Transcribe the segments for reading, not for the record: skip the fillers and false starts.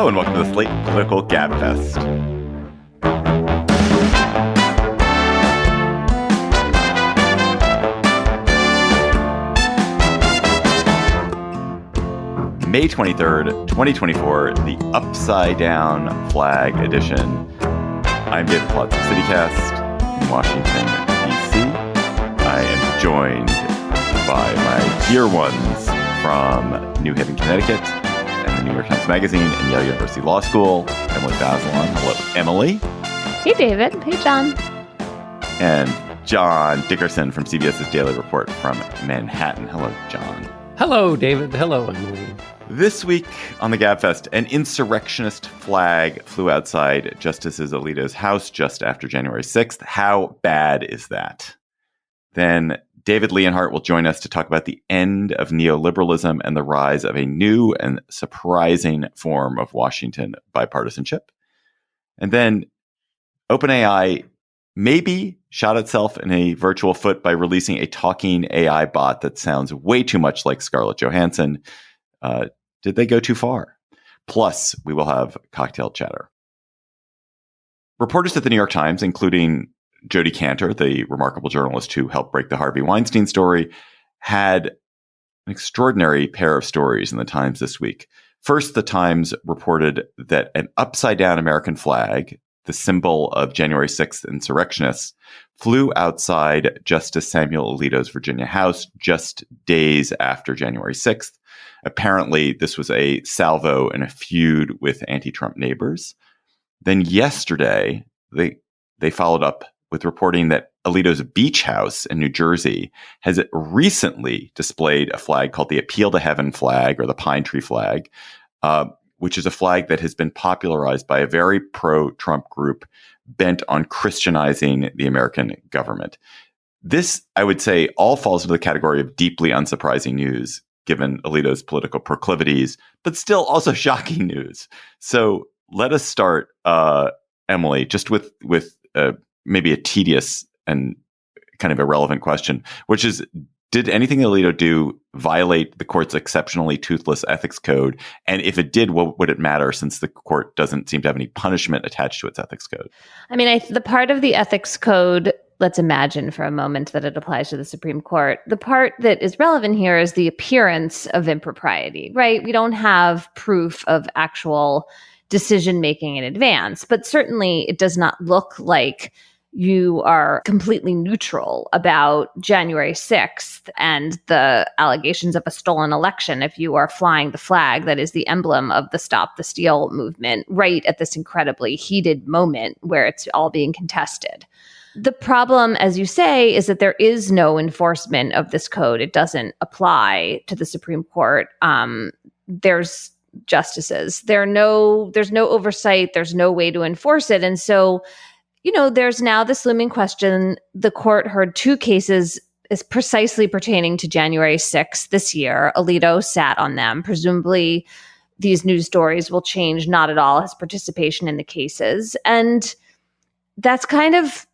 Hello and welcome to the Slate Political Gabfest. May 23rd, 2024, the Upside Down Flag Edition. I'm David Plotz of CityCast in Washington, D.C. I am joined by my dear ones from New Haven, Connecticut, and the New York Times Magazine and Yale University Law School, Emily Bazelon. Hello, Emily. Hey, David. Hey, John. And John Dickerson from CBS's Daily Report from Manhattan. Hello, John. Hello, David. Hello, Emily. This week on the Gabfest, an insurrectionist flag flew outside Justice Alito's house just after January 6th. How bad is that? Then David Leonhardt will join us to talk about the end of neoliberalism and the rise of a new and surprising form of Washington bipartisanship. And then OpenAI maybe shot itself in a virtual foot by releasing a talking AI bot that sounds way too much like Scarlett Johansson. Did they go too far? Plus, we will have cocktail chatter. Reporters at the New York Times, including Jodi, the remarkable journalist who helped break the Harvey Weinstein story, had an extraordinary pair of stories in the Times this week. First, the Times reported that an upside-down American flag, the symbol of January 6th insurrectionists, flew outside Justice Samuel Alito's Virginia house just days after January 6th. Apparently, this was a salvo in a feud with anti-Trump neighbors. Then yesterday, they followed up with reporting that Alito's beach house in New Jersey has recently displayed a flag called the Appeal to Heaven flag, or the Pine Tree flag, which is a flag that has been popularized by a very pro-Trump group bent on Christianizing the American government. This, I would say, all falls into the category of deeply unsurprising news, given Alito's political proclivities, but still also shocking news. So let us start, Emily, just with maybe a tedious and kind of irrelevant question, which is, did anything Alito do violate the court's exceptionally toothless ethics code? And if it did, what would it matter, since the court doesn't seem to have any punishment attached to its ethics code? I mean, the part of the ethics code, let's imagine for a moment that it applies to the Supreme Court. The part that is relevant here is the appearance of impropriety, right? We don't have proof of actual decision-making in advance, but certainly it does not look like you are completely neutral about January 6th and the allegations of a stolen election if you are flying the flag that is the emblem of the Stop the Steal movement right at this incredibly heated moment where it's all being contested. The problem, as you say, is that there is no enforcement of this code. It doesn't apply to the Supreme Court. There's justices. There's no oversight. There's no way to enforce it. And so, there's now this looming question. The court heard two cases is precisely pertaining to January 6th this year. Alito sat on them. Presumably, these news stories will change not at all his participation in the cases. And that's kind of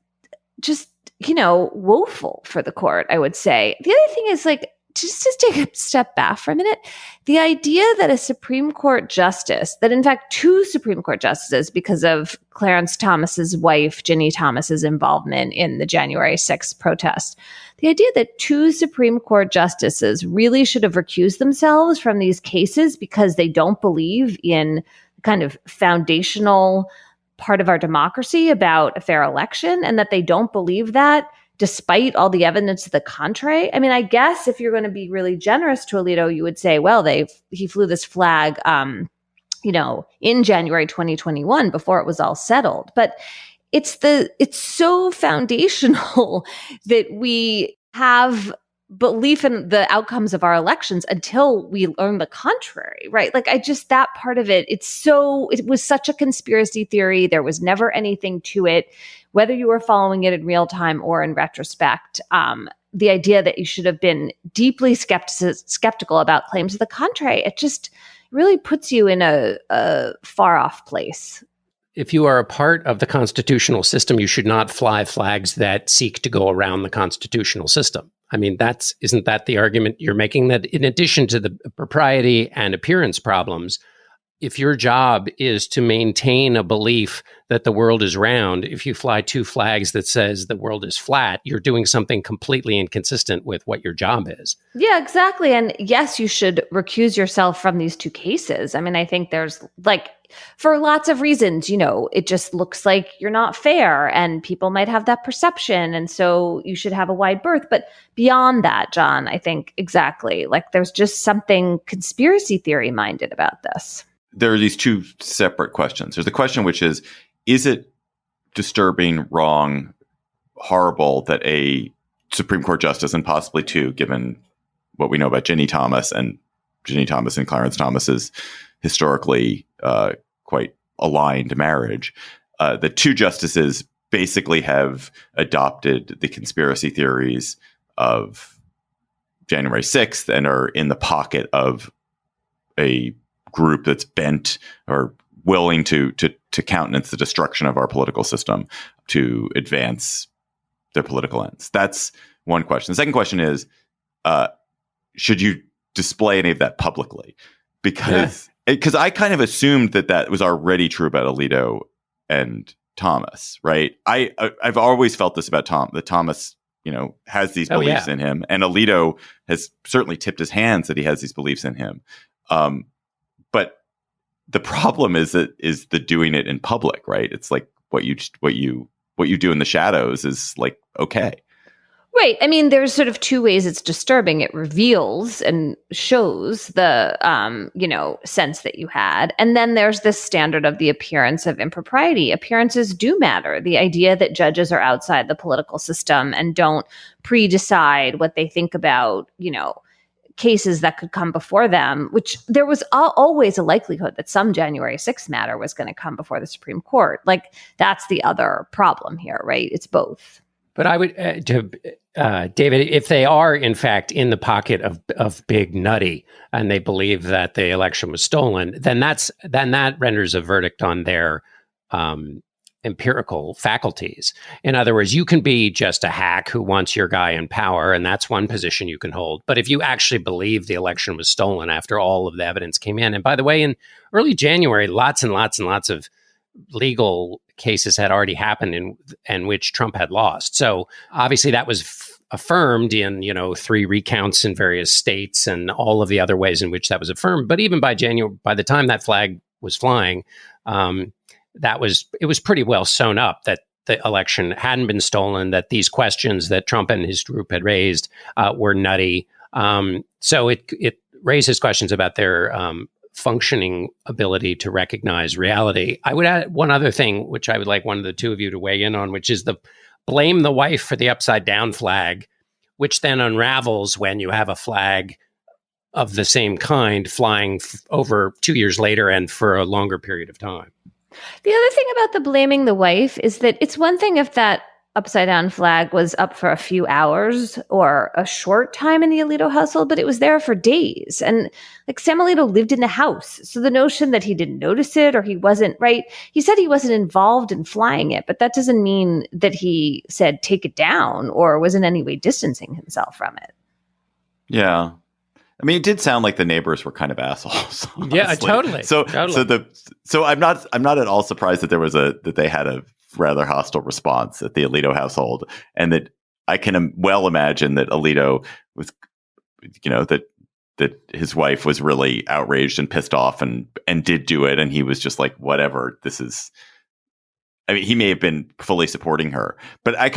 just, woeful for the court, I would say. The other thing is, just to take a step back for a minute, the idea that a Supreme Court justice, that in fact two Supreme Court justices, because of Clarence Thomas's wife, Ginny Thomas's involvement in the January 6th protest, the idea that two Supreme Court justices really should have recused themselves from these cases because they don't believe in kind of foundational part of our democracy about a fair election, and that they don't believe that despite all the evidence to the contrary. I mean, I guess if you're going to be really generous to Alito, you would say, well, he flew this flag, in January 2021 before it was all settled. But it's so foundational that we have belief in the outcomes of our elections until we learn the contrary, right? That part of it, it was such a conspiracy theory. There was never anything to it, whether you were following it in real time or in retrospect. The idea that you should have been deeply skeptical about claims to the contrary, it just really puts you in a far off place. If you are a part of the constitutional system, you should not fly flags that seek to go around the constitutional system. I mean, isn't that the argument you're making? That in addition to the propriety and appearance problems, if your job is to maintain a belief that the world is round, if you fly two flags that says the world is flat, you're doing something completely inconsistent with what your job is. Yeah, exactly. And yes, you should recuse yourself from these two cases. I mean, I think there's for lots of reasons, it just looks like you're not fair and people might have that perception. And so you should have a wide berth. But beyond that, John, I think exactly there's just something conspiracy theory minded about this. There are these two separate questions. There's the question which is it disturbing, wrong, horrible that a Supreme Court justice, and possibly two, given what we know about Ginny Thomas and Clarence Thomas's historically quite aligned marriage, the two justices basically have adopted the conspiracy theories of January 6th and are in the pocket of a group that's bent or willing to countenance the destruction of our political system to advance their political ends. That's one question. The second question is, should you display any of that publicly? Because I kind of assumed that was already true about Alito and Thomas, right? I've always felt this about that Thomas, has these beliefs in him, and Alito has certainly tipped his hands that he has these beliefs in him. But the problem is the doing it in public, right? It's like what you do in the shadows is okay. Right. I mean, there's sort of two ways it's disturbing. It reveals and shows the, sense that you had. And then there's this standard of the appearance of impropriety. Appearances do matter. The idea that judges are outside the political system and don't pre-decide what they think about, cases that could come before them, which there was always a likelihood that some January 6th matter was going to come before the Supreme Court. That's the other problem here, right? It's both. But I would, David, if they are in fact in the pocket of big nutty and they believe that the election was stolen, then that renders a verdict on their empirical faculties. In other words, you can be just a hack who wants your guy in power, and that's one position you can hold. But if you actually believe the election was stolen after all of the evidence came in, and by the way, in early January, lots and lots and lots of legal cases had already happened in which Trump had lost. So obviously that was affirmed in, 3 recounts in various states and all of the other ways in which that was affirmed. But even by the time that flag was flying, it was pretty well sewn up that the election hadn't been stolen, that these questions that Trump and his group had raised were nutty. So it raises questions about their functioning ability to recognize reality. I would add one other thing, which I would like one of the two of you to weigh in on, which is the blame the wife for the upside down flag, which then unravels when you have a flag of the same kind flying over 2 years later and for a longer period of time. The other thing about the blaming the wife is that it's one thing if that upside down flag was up for a few hours or a short time in the Alito household, but it was there for days. And Sam Alito lived in the house. So the notion that he didn't notice it or he wasn't, right? He said he wasn't involved in flying it, but that doesn't mean that he said take it down or was in any way distancing himself from it. Yeah. I mean, it did sound like the neighbors were kind of assholes. Honestly. Yeah, totally. So I'm not at all surprised that that they had a rather hostile response at the Alito household, and that I can well imagine that Alito was, that his wife was really outraged and pissed off and did do it, and he was just like, whatever, this is. I mean, he may have been fully supporting her, but I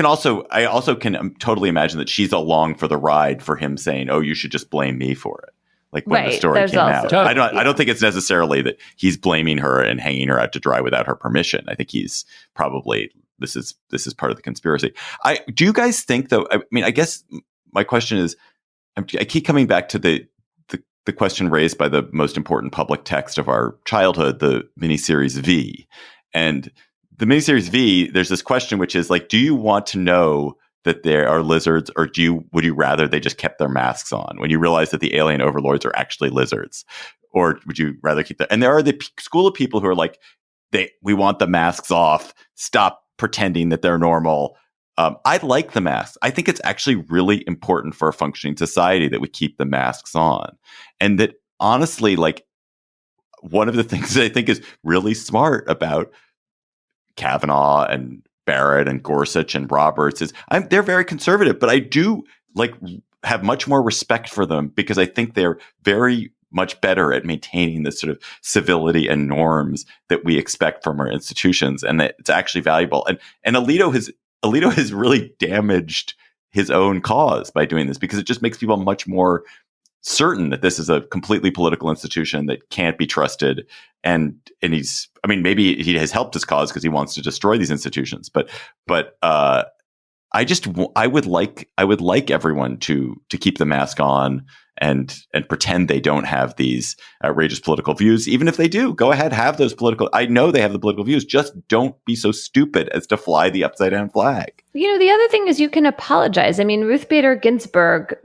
also can totally imagine that she's along for the ride for him saying, "Oh, you should just blame me for it." When the story came out, I don't think it's necessarily that he's blaming her and hanging her out to dry without her permission. I think he's probably this is part of the conspiracy. Do you guys think, though? I mean, I guess my question is, I keep coming back to the question raised by the most important public text of our childhood, the miniseries V, and the miniseries V. There's this question which is do you want to know that there are lizards, or would you rather they just kept their masks on when you realize that the alien overlords are actually lizards? Or would you rather keep that? And there are the school of people who are we want the masks off. Stop pretending that they're normal. I like the masks. I think it's actually really important for a functioning society that we keep the masks on. And that honestly, one of the things that I think is really smart about Kavanaugh and Barrett and Gorsuch and Roberts is they're very conservative, but I do have much more respect for them because I think they're very much better at maintaining this sort of civility and norms that we expect from our institutions, and that it's actually valuable. And Alito has really damaged his own cause by doing this because it just makes people much more certain that this is a completely political institution that can't be trusted. And maybe he has helped his cause because he wants to destroy these institutions. But I would like everyone to keep the mask on and pretend they don't have these outrageous political views. Even if they do, go ahead, have those political. I know they have the political views. Just don't be so stupid as to fly the upside down flag. The other thing is you can apologize. I mean, Ruth Bader Ginsburg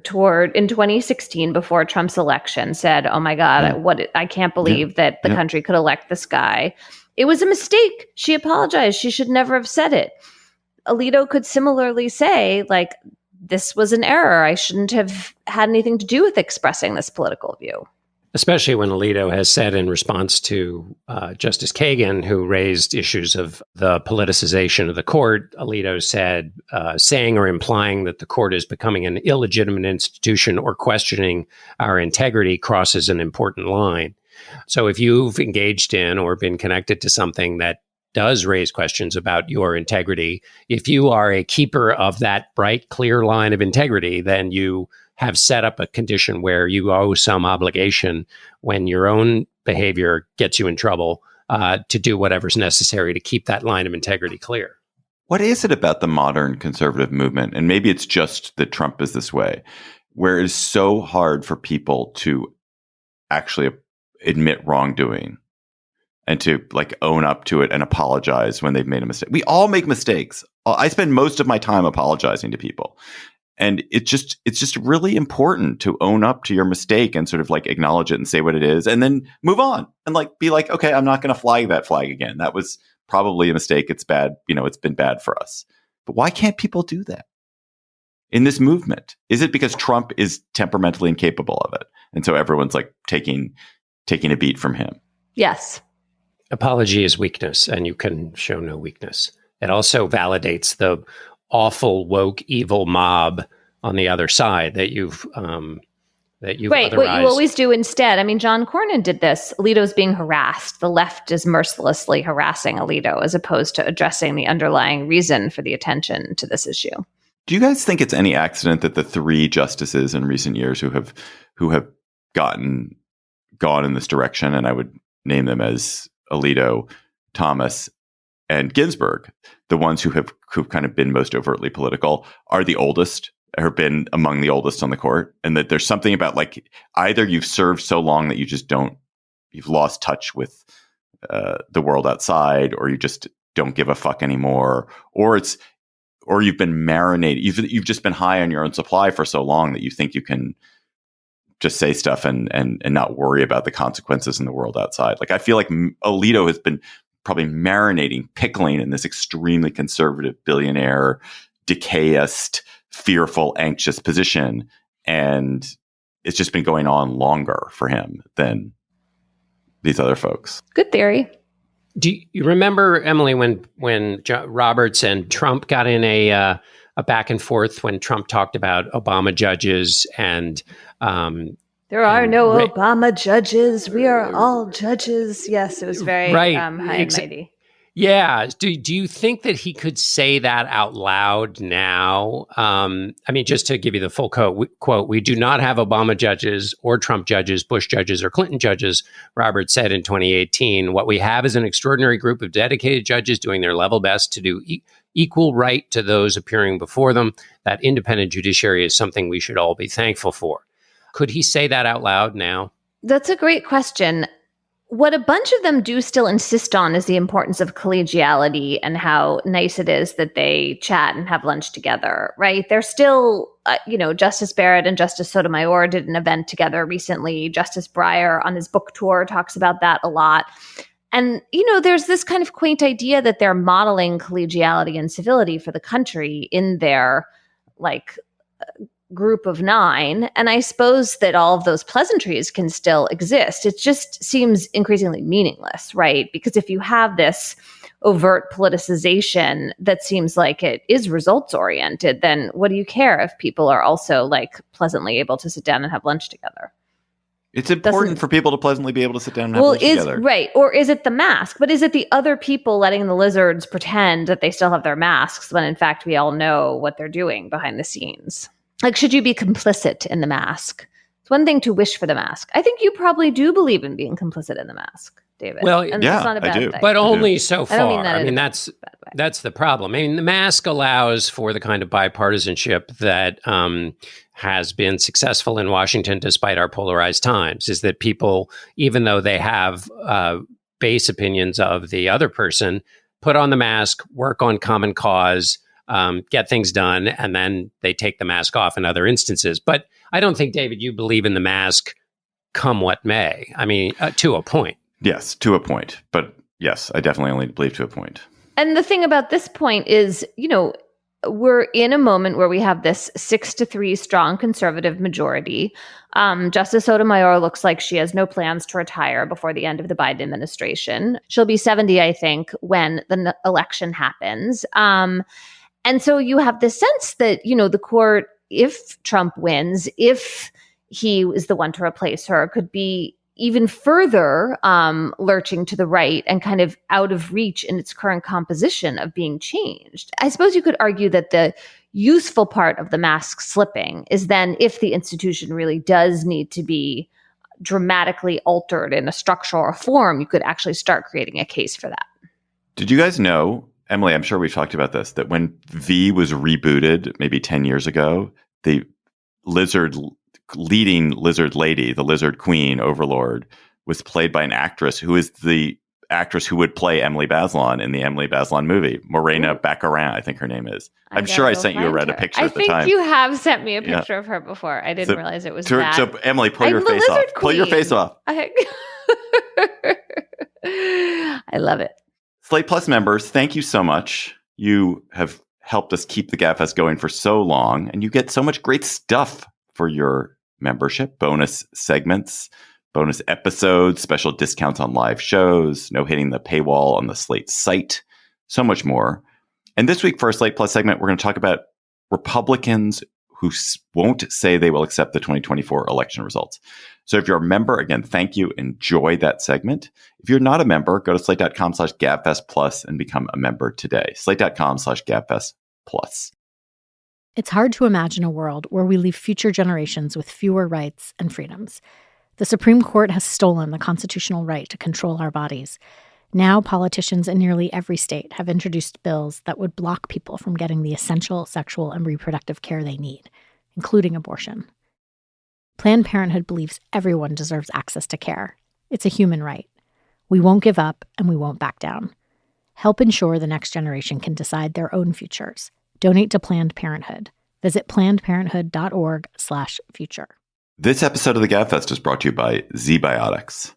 in 2016 before Trump's election said, "Oh my God, I can't believe that the country could elect this guy. It was a mistake. She apologized. She should never have said it." Alito could similarly say, this was an error. I shouldn't have had anything to do with expressing this political view. Especially when Alito has said in response to Justice Kagan, who raised issues of the politicization of the court, Alito said, saying or implying that the court is becoming an illegitimate institution or questioning our integrity crosses an important line. So if you've engaged in or been connected to something that does raise questions about your integrity, if you are a keeper of that bright, clear line of integrity, then you have set up a condition where you owe some obligation when your own behavior gets you in trouble to do whatever's necessary to keep that line of integrity clear. What is it about the modern conservative movement, and maybe it's just that Trump is this way, where it is so hard for people to actually admit wrongdoing and to own up to it and apologize when they've made a mistake? We all make mistakes. I spend most of my time apologizing to people. And it's just really important to own up to your mistake and sort of acknowledge it and say what it is and then move on and be okay, I'm not going to fly that flag again. That was probably a mistake. It's bad. It's been bad for us. But why can't people do that in this movement? Is it because Trump is temperamentally incapable of it? And so everyone's taking a beat from him? Yes. Apology is weakness, and you can show no weakness. It also validates the awful, woke, evil mob on the other side that you've right. What you always do instead. I mean, John Cornyn did this. Alito's being harassed. The left is mercilessly harassing Alito as opposed to addressing the underlying reason for the attention to this issue. Do you guys think it's any accident that the three justices in recent years who have gone in this direction, and I would name them as Alito, Thomas, and Ginsburg, the ones who've kind of been most overtly political, are the oldest, or been among the oldest on the court, and that there's something about either you've served so long that you've lost touch with the world outside, or you just don't give a fuck anymore, or you've been marinated, you've just been high on your own supply for so long that you think you can just say stuff and not worry about the consequences in the world outside. I feel like Alito has been probably marinating, pickling in this extremely conservative, billionaire, decayist, fearful, anxious position. And it's just been going on longer for him than these other folks. Good theory. Do you remember, Emily, when Roberts and Trump got in a back and forth when Trump talked about Obama judges and there are no Obama judges. We are all judges. Yes, it was very high and mighty. Yeah. Do you think that he could say that out loud now? Just to give you the full quote, "We do not have Obama judges or Trump judges, Bush judges or Clinton judges," Roberts said in 2018. "What we have is an extraordinary group of dedicated judges doing their level best to do equal right to those appearing before them. That independent judiciary is something we should all be thankful for." Could he say that out loud now? That's a great question. What a bunch of them do still insist on is the importance of collegiality and how nice it is that they chat and have lunch together, right? They're still, Justice Barrett and Justice Sotomayor did an event together recently. Justice Breyer on his book tour talks about that a lot. And, there's this kind of quaint idea that they're modeling collegiality and civility for the country in their, group of 9. And I suppose that all of those pleasantries can still exist. It just seems increasingly meaningless, right? Because if you have this overt politicization that seems like it is results oriented, then what do you care if people are also like pleasantly able to sit down and have lunch together? It's important for people to pleasantly be able to sit down and have lunch together. Right. Or is it the mask? But is it the other people letting the lizards pretend that they still have their masks when in fact we all know what they're doing behind the scenes? Like, should you be complicit in the mask? It's one thing to wish for the mask. I think you probably do believe in being complicit in the mask, David. Well, and yeah, it's not a bad I do. thing. But only so far. I don't mean that that's the problem. I mean, the mask allows for the kind of bipartisanship that has been successful in Washington despite our polarized times, is that people, even though they have base opinions of the other person, put on the mask, work on common cause, get things done, and then they take the mask off in other instances. But I don't think, David, you believe in the mask come what may. I mean, to a point. Yes, to a point. But yes, I definitely only believe to a point. And the thing about this point is, we're in a moment where we have this 6-3 strong conservative majority. Justice Sotomayor looks like she has no plans to retire before the end of the Biden administration. She'll be 70, I think, when the election happens. And so you have this sense that, the court, if Trump wins, if he is the one to replace her, could be even further lurching to the right and kind of out of reach in its current composition of being changed. I suppose you could argue that the useful part of the mask slipping is then if the institution really does need to be dramatically altered in a structure or form, you could actually start creating a case for that. Did you guys know, Emily, I'm sure we've talked about this, that when V was rebooted maybe 10 years ago, the leading lizard lady, the lizard queen overlord, was played by an actress who is the actress who would play Emily Bazelon in the Emily Bazelon movie, Morena Baccarin, I think her name is. I'm sure I sent you a picture at the time. I think you have sent me a picture of her before. I didn't realize it was that. So Emily, pull your face off. Pull your face off. I love it. Slate Plus members, thank you so much. You have helped us keep the Gabfest going for so long, and you get so much great stuff for your membership, bonus segments, bonus episodes, special discounts on live shows, no hitting the paywall on the Slate site, so much more. And this week for our Slate Plus segment, we're going to talk about Republicans who won't say they will accept the 2024 election results. So if you're a member, again, thank you. Enjoy that segment. If you're not a member, go to slate.com/Gabfest Plus and become a member today. Slate.com/Gabfest Plus. It's hard to imagine a world where we leave future generations with fewer rights and freedoms. The Supreme Court has stolen the constitutional right to control our bodies. Now politicians in nearly every state have introduced bills that would block people from getting the essential sexual and reproductive care they need, including abortion. Planned Parenthood believes everyone deserves access to care. It's a human right. We won't give up and we won't back down. Help ensure the next generation can decide their own futures. Donate to Planned Parenthood. Visit plannedparenthood.org/future. This episode of the Gabfest is brought to you by ZBiotics.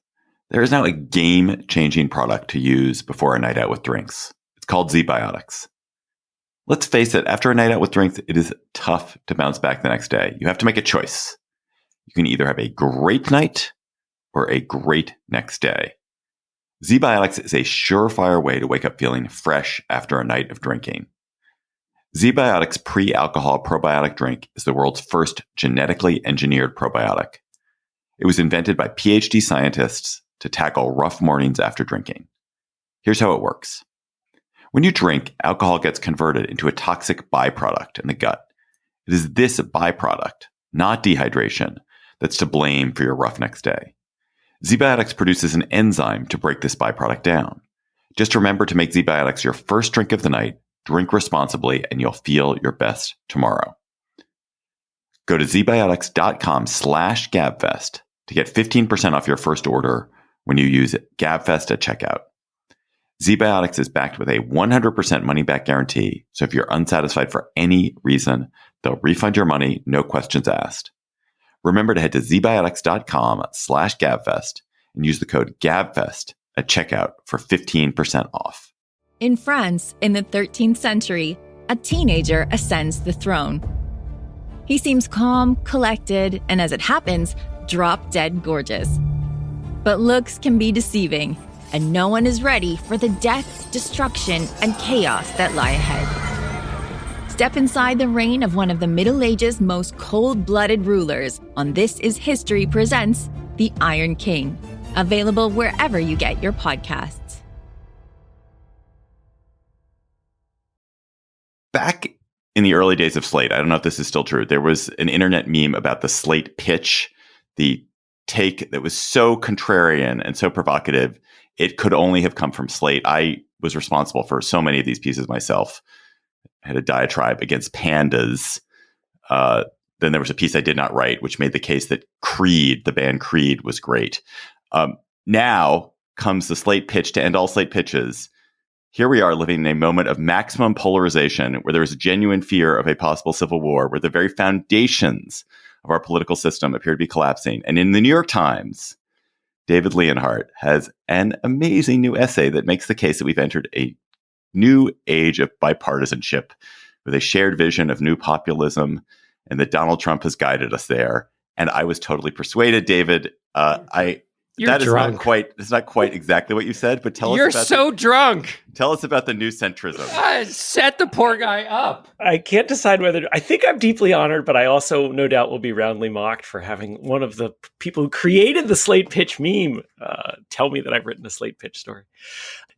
There is now a game-changing product to use before a night out with drinks. It's called ZBiotics. Let's face it, after a night out with drinks, it is tough to bounce back the next day. You have to make a choice. You can either have a great night or a great next day. ZBiotics is a surefire way to wake up feeling fresh after a night of drinking. ZBiotics pre-alcohol probiotic drink is the world's first genetically engineered probiotic. It was invented by PhD scientists to tackle rough mornings after drinking. Here's how it works. When you drink, alcohol gets converted into a toxic byproduct in the gut. It is this byproduct, not dehydration, that's to blame for your rough next day. ZBiotics produces an enzyme to break this byproduct down. Just remember to make ZBiotics your first drink of the night, drink responsibly, and you'll feel your best tomorrow. Go to zbiotics.com/Gabfest to get 15% off your first order when you use Gabfest at checkout. ZBiotics is backed with a 100% money-back guarantee, so if you're unsatisfied for any reason, they'll refund your money, no questions asked. Remember to head to zbiotics.com/Gabfest and use the code GABFEST at checkout for 15% off. In France, in the 13th century, a teenager ascends the throne. He seems calm, collected, and as it happens, drop-dead gorgeous. But looks can be deceiving, and no one is ready for the death, destruction, and chaos that lie ahead. Step inside the reign of one of the Middle Ages' most cold-blooded rulers on This Is History Presents The Iron King, available wherever you get your podcasts. Back in the early days of Slate, I don't know if this is still true, there was an internet meme about the Slate pitch, the take that was so contrarian and so provocative, it could only have come from Slate. I was responsible for so many of these pieces myself. I had a diatribe against pandas. Then there was a piece I did not write, which made the case that Creed, the band Creed, was great. Now comes the Slate pitch to end all Slate pitches. Here we are living in a moment of maximum polarization where there is a genuine fear of a possible civil war, where the very foundations of our political system appear to be collapsing. And in the New York Times, David Leonhardt has an amazing new essay that makes the case that we've entered a new age of bipartisanship with a shared vision of new populism, and that Donald Trump has guided us there. And I was totally persuaded, David. You're that drunk. It's not quite exactly what you said, but tell You're us about so drunk. Tell us about the new centrism. Set the poor guy up. I can't decide whether I think I'm deeply honored, but I also no doubt will be roundly mocked for having one of the people who created the Slate pitch meme tell me that I've written a Slate pitch story.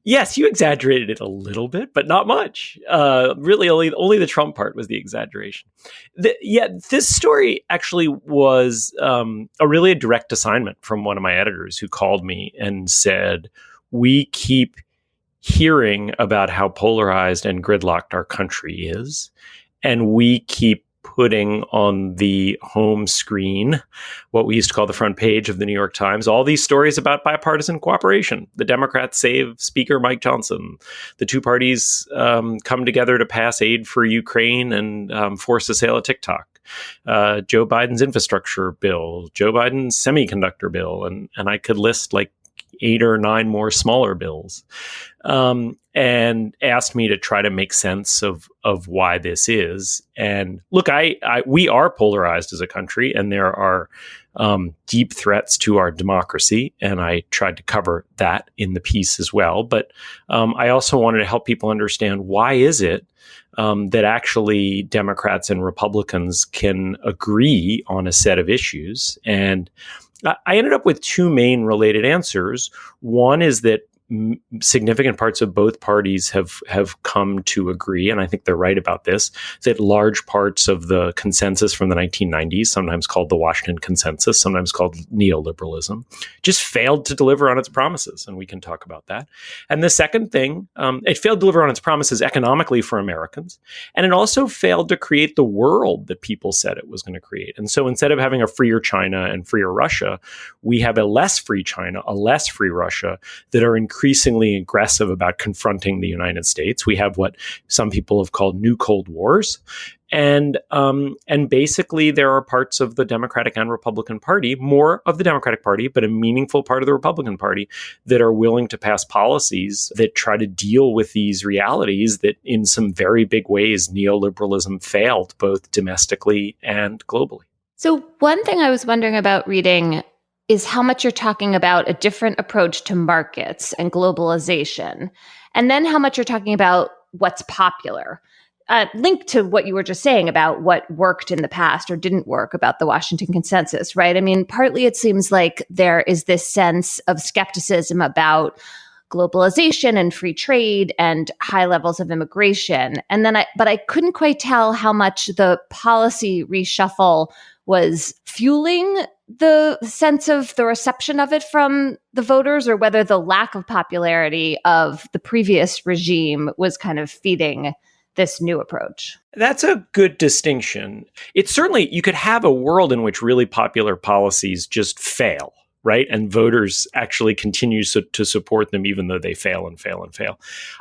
Yes, you exaggerated it a little bit, but not much. Really, only the Trump part was the exaggeration. This story actually was a direct assignment from one of my editors who called me and said, we keep hearing about how polarized and gridlocked our country is, and we keep putting on the home screen, what we used to call the front page of the New York Times, all these stories about bipartisan cooperation. The Democrats save Speaker Mike Johnson. The two parties come together to pass aid for Ukraine and force the sale of TikTok. Joe Biden's infrastructure bill, Joe Biden's semiconductor bill, and I could list like 8 or 9 more smaller bills, and asked me to try to make sense of why this is. And look, we are polarized as a country, and there are deep threats to our democracy, and I tried to cover that in the piece as well. But I also wanted to help people understand, why is it that actually Democrats and Republicans can agree on a set of issues? And I ended up with 2 main related answers. One is that significant parts of both parties have come to agree, and I think they're right about this, that large parts of the consensus from the 1990s, sometimes called the Washington Consensus, sometimes called neoliberalism, just failed to deliver on its promises, and we can talk about that. And the second thing, it failed to deliver on its promises economically for Americans, and it also failed to create the world that people said it was going to create. And so instead of having a freer China and freer Russia, we have a less free China, a less free Russia that are increasingly aggressive about confronting the United States. We have what some people have called new Cold Wars. And basically there are parts of the Democratic and Republican Party, more of the Democratic Party, but a meaningful part of the Republican Party, that are willing to pass policies that try to deal with these realities that in some very big ways neoliberalism failed, both domestically and globally. So one thing I was wondering about reading is how much you're talking about a different approach to markets and globalization, and then how much you're talking about what's popular. Linked to what you were just saying about what worked in the past or didn't work about the Washington Consensus, right? I mean, partly it seems like there is this sense of skepticism about globalization and free trade and high levels of immigration. And then but I couldn't quite tell how much the policy reshuffle was fueling the sense of the reception of it from the voters, or whether the lack of popularity of the previous regime was kind of feeding this new approach. That's a good distinction. It's certainly, you could have a world in which really popular policies just fail, right? And voters actually continue to support them even though they fail and fail and fail.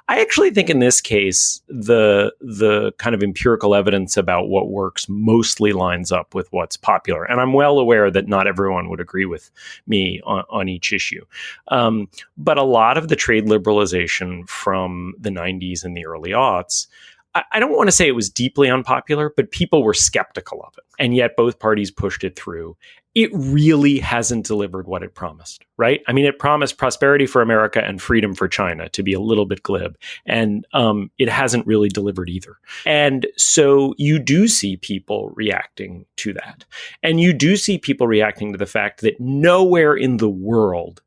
I actually think in this case, the kind of empirical evidence about what works mostly lines up with what's popular. And I'm well aware that not everyone would agree with me on each issue. But a lot of the trade liberalization from the 90s and the early aughts, I don't want to say it was deeply unpopular, but people were skeptical of it. And yet both parties pushed it through. It really hasn't delivered what it promised, right? I mean, it promised prosperity for America and freedom for China, to be a little bit glib. And it hasn't really delivered either. And so you do see people reacting to that. And you do see people reacting to the fact that nowhere in the world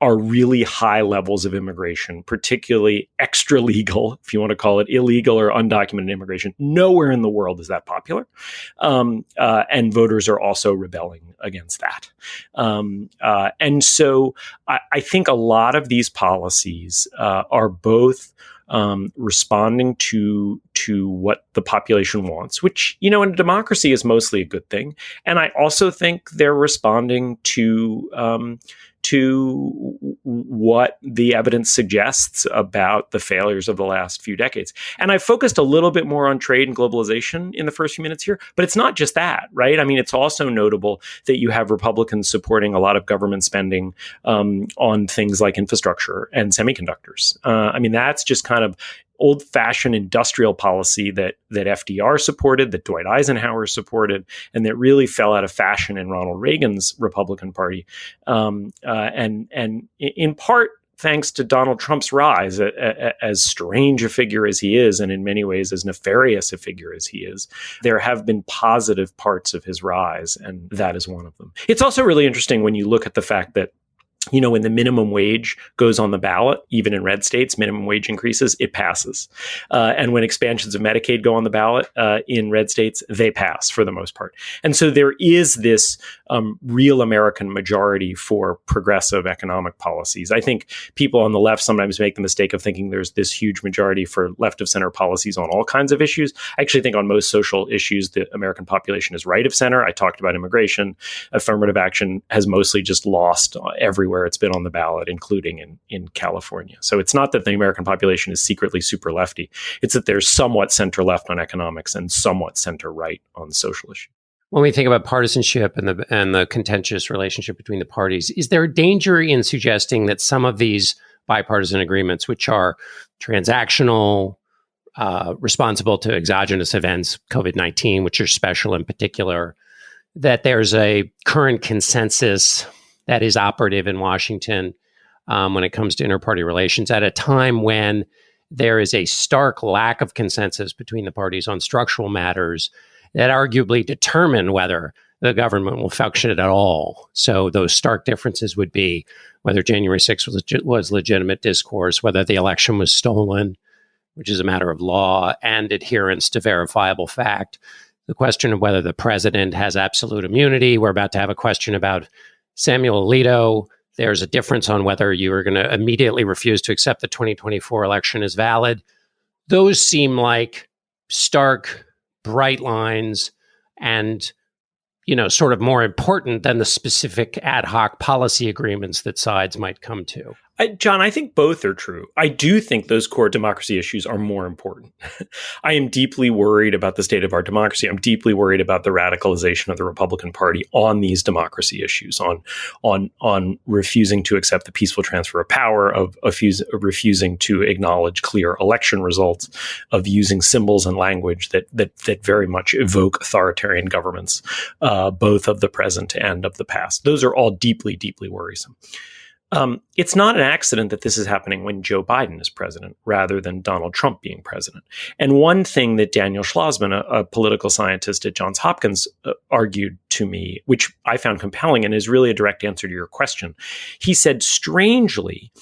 are really high levels of immigration, particularly extra legal, if you want to call it illegal or undocumented immigration. Nowhere in the world is that popular. And voters are also rebelling against that. And so I think a lot of these policies are both responding to what the population wants, which, in a democracy is mostly a good thing. And I also think they're responding to what the evidence suggests about the failures of the last few decades. And I focused a little bit more on trade and globalization in the first few minutes here, but it's not just that, right? I mean, it's also notable that you have Republicans supporting a lot of government spending on things like infrastructure and semiconductors. I mean, that's just kind of old-fashioned industrial policy that FDR supported, that Dwight Eisenhower supported, and that really fell out of fashion in Ronald Reagan's Republican Party. And in part, thanks to Donald Trump's rise, as strange a figure as he is, and in many ways as nefarious a figure as he is, there have been positive parts of his rise, and that is one of them. It's also really interesting when you look at the fact that when the minimum wage goes on the ballot, even in red states, minimum wage increases, it passes. And when expansions of Medicaid go on the ballot in red states, they pass for the most part. And so there is this real American majority for progressive economic policies. I think people on the left sometimes make the mistake of thinking there's this huge majority for left of center policies on all kinds of issues. I actually think on most social issues, the American population is right of center. I talked about immigration. Affirmative action has mostly just lost everywhere it's been on the ballot, including in California. So it's not that the American population is secretly super lefty. It's that there's somewhat center left on economics and somewhat center right on social issues. When we think about partisanship and the contentious relationship between the parties, is there a danger in suggesting that some of these bipartisan agreements, which are transactional, responsible to exogenous events, COVID-19, which are special in particular, that there's a current consensus that is operative in Washington when it comes to inter-party relations at a time when there is a stark lack of consensus between the parties on structural matters that arguably determine whether the government will function at all. So those stark differences would be whether January 6th was legitimate discourse, whether the election was stolen, which is a matter of law, and adherence to verifiable fact. The question of whether the president has absolute immunity. We're about to have a question about Samuel Alito. There's a difference on whether you are going to immediately refuse to accept the 2024 election as valid. Those seem like stark, bright lines and, sort of more important than the specific ad hoc policy agreements that sides might come to. John, I think both are true. I do think those core democracy issues are more important. I am deeply worried about the state of our democracy. I'm deeply worried about the radicalization of the Republican Party on these democracy issues, on refusing to accept the peaceful transfer of power, of refusing to acknowledge clear election results, of using symbols and language that very much evoke authoritarian governments, both of the present and of the past. Those are all deeply, deeply worrisome. It's not an accident that this is happening when Joe Biden is president rather than Donald Trump being president. And one thing that Daniel Schlossman, a political scientist at Johns Hopkins, argued to me, which I found compelling and is really a direct answer to your question, he said, strangely,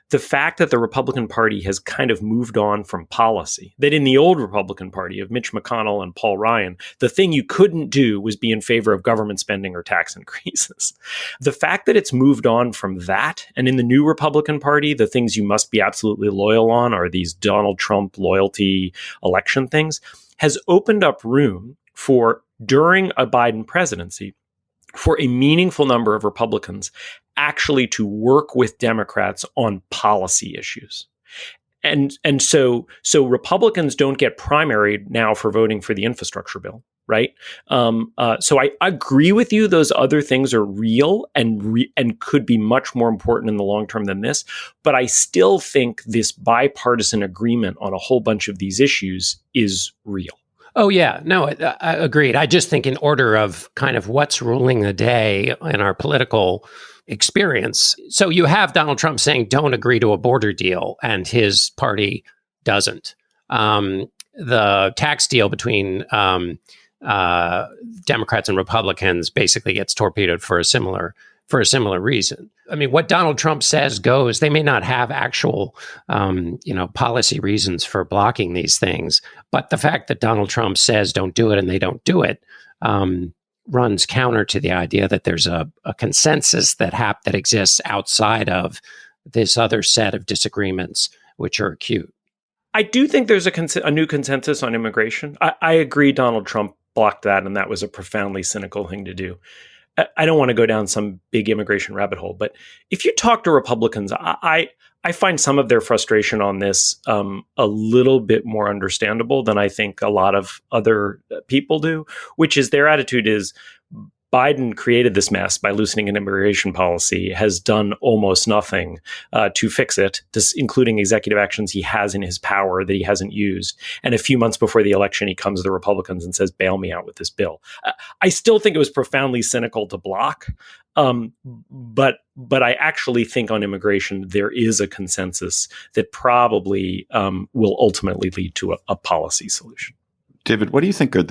the fact that the Republican Party has kind of moved on from policy, that in the old Republican Party of Mitch McConnell and Paul Ryan, the thing you couldn't do was be in favor of government spending or tax increases. The fact that it's moved on from that, and in the new Republican Party, the things you must be absolutely loyal on are these Donald Trump loyalty election things, has opened up room for, during a Biden presidency, for a meaningful number of Republicans actually to work with Democrats on policy issues. And so Republicans don't get primaried now for voting for the infrastructure bill. right? So I agree with you. Those other things are real and could be much more important in the long term than this. But I still think this bipartisan agreement on a whole bunch of these issues is real. Oh, yeah. No, I agreed. I just think in order of kind of what's ruling the day in our political experience. So you have Donald Trump saying, don't agree to a border deal, and his party doesn't. The tax deal between Democrats and Republicans basically gets torpedoed for a similar reason. I mean, what Donald Trump says goes. They may not have actual, policy reasons for blocking these things, but the fact that Donald Trump says don't do it and they don't do it runs counter to the idea that there's a consensus that exists outside of this other set of disagreements, which are acute. I do think there's a new consensus on immigration. I agree Donald Trump blocked that, and that was a profoundly cynical thing to do. I don't want to go down some big immigration rabbit hole, but if you talk to Republicans, I find some of their frustration on this a little bit more understandable than I think a lot of other people do, which is their attitude is Biden created this mess by loosening an immigration policy, has done almost nothing to fix it, including executive actions he has in his power that he hasn't used. And a few months before the election, he comes to the Republicans and says, bail me out with this bill. I still think it was profoundly cynical to block. But I actually think on immigration, there is a consensus that probably will ultimately lead to a policy solution. David, what do you think are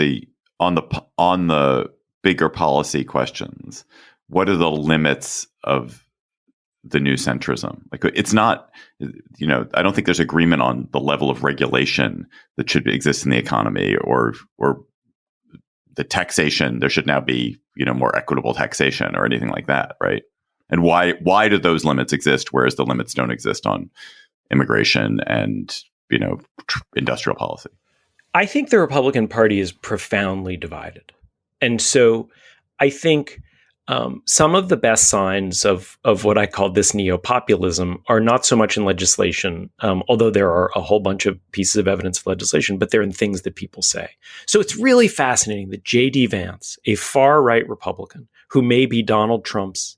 on the bigger policy questions? What are the limits of the new centrism? Like, it's not, I don't think there's agreement on the level of regulation that should exist in the economy or the taxation. There should now be, more equitable taxation or anything like that, right? And why do those limits exist, whereas the limits don't exist on immigration and, industrial policy? I think the Republican Party is profoundly divided. And so I think some of the best signs of what I call this neo-populism are not so much in legislation, although there are a whole bunch of pieces of evidence of legislation, but they're in things that people say. So it's really fascinating that J.D. Vance, a far-right Republican who may be Donald Trump's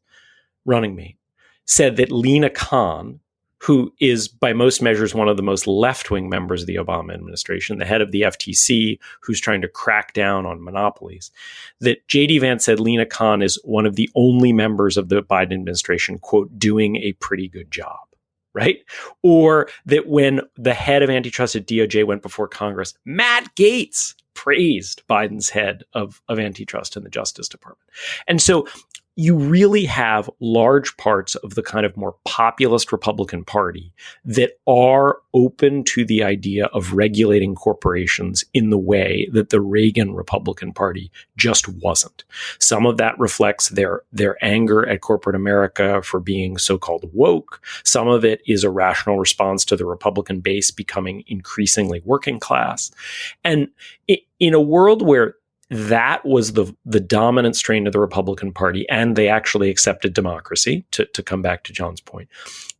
running mate, said that Lina Khan, who is by most measures one of the most left-wing members of the Obama administration, the head of the FTC, who's trying to crack down on monopolies, that J.D. Vance said Lina Khan is one of the only members of the Biden administration, quote, doing a pretty good job, right? Or that when the head of antitrust at DOJ went before Congress, Matt Gaetz praised Biden's head of antitrust in the Justice Department. And so you really have large parts of the kind of more populist Republican Party that are open to the idea of regulating corporations in the way that the Reagan Republican Party just wasn't. Some of that reflects their anger at corporate America for being so-called woke. Some of it is a rational response to the Republican base becoming increasingly working class. And in a world where that was the dominant strain of the Republican Party, and they actually accepted democracy, to come back to John's point.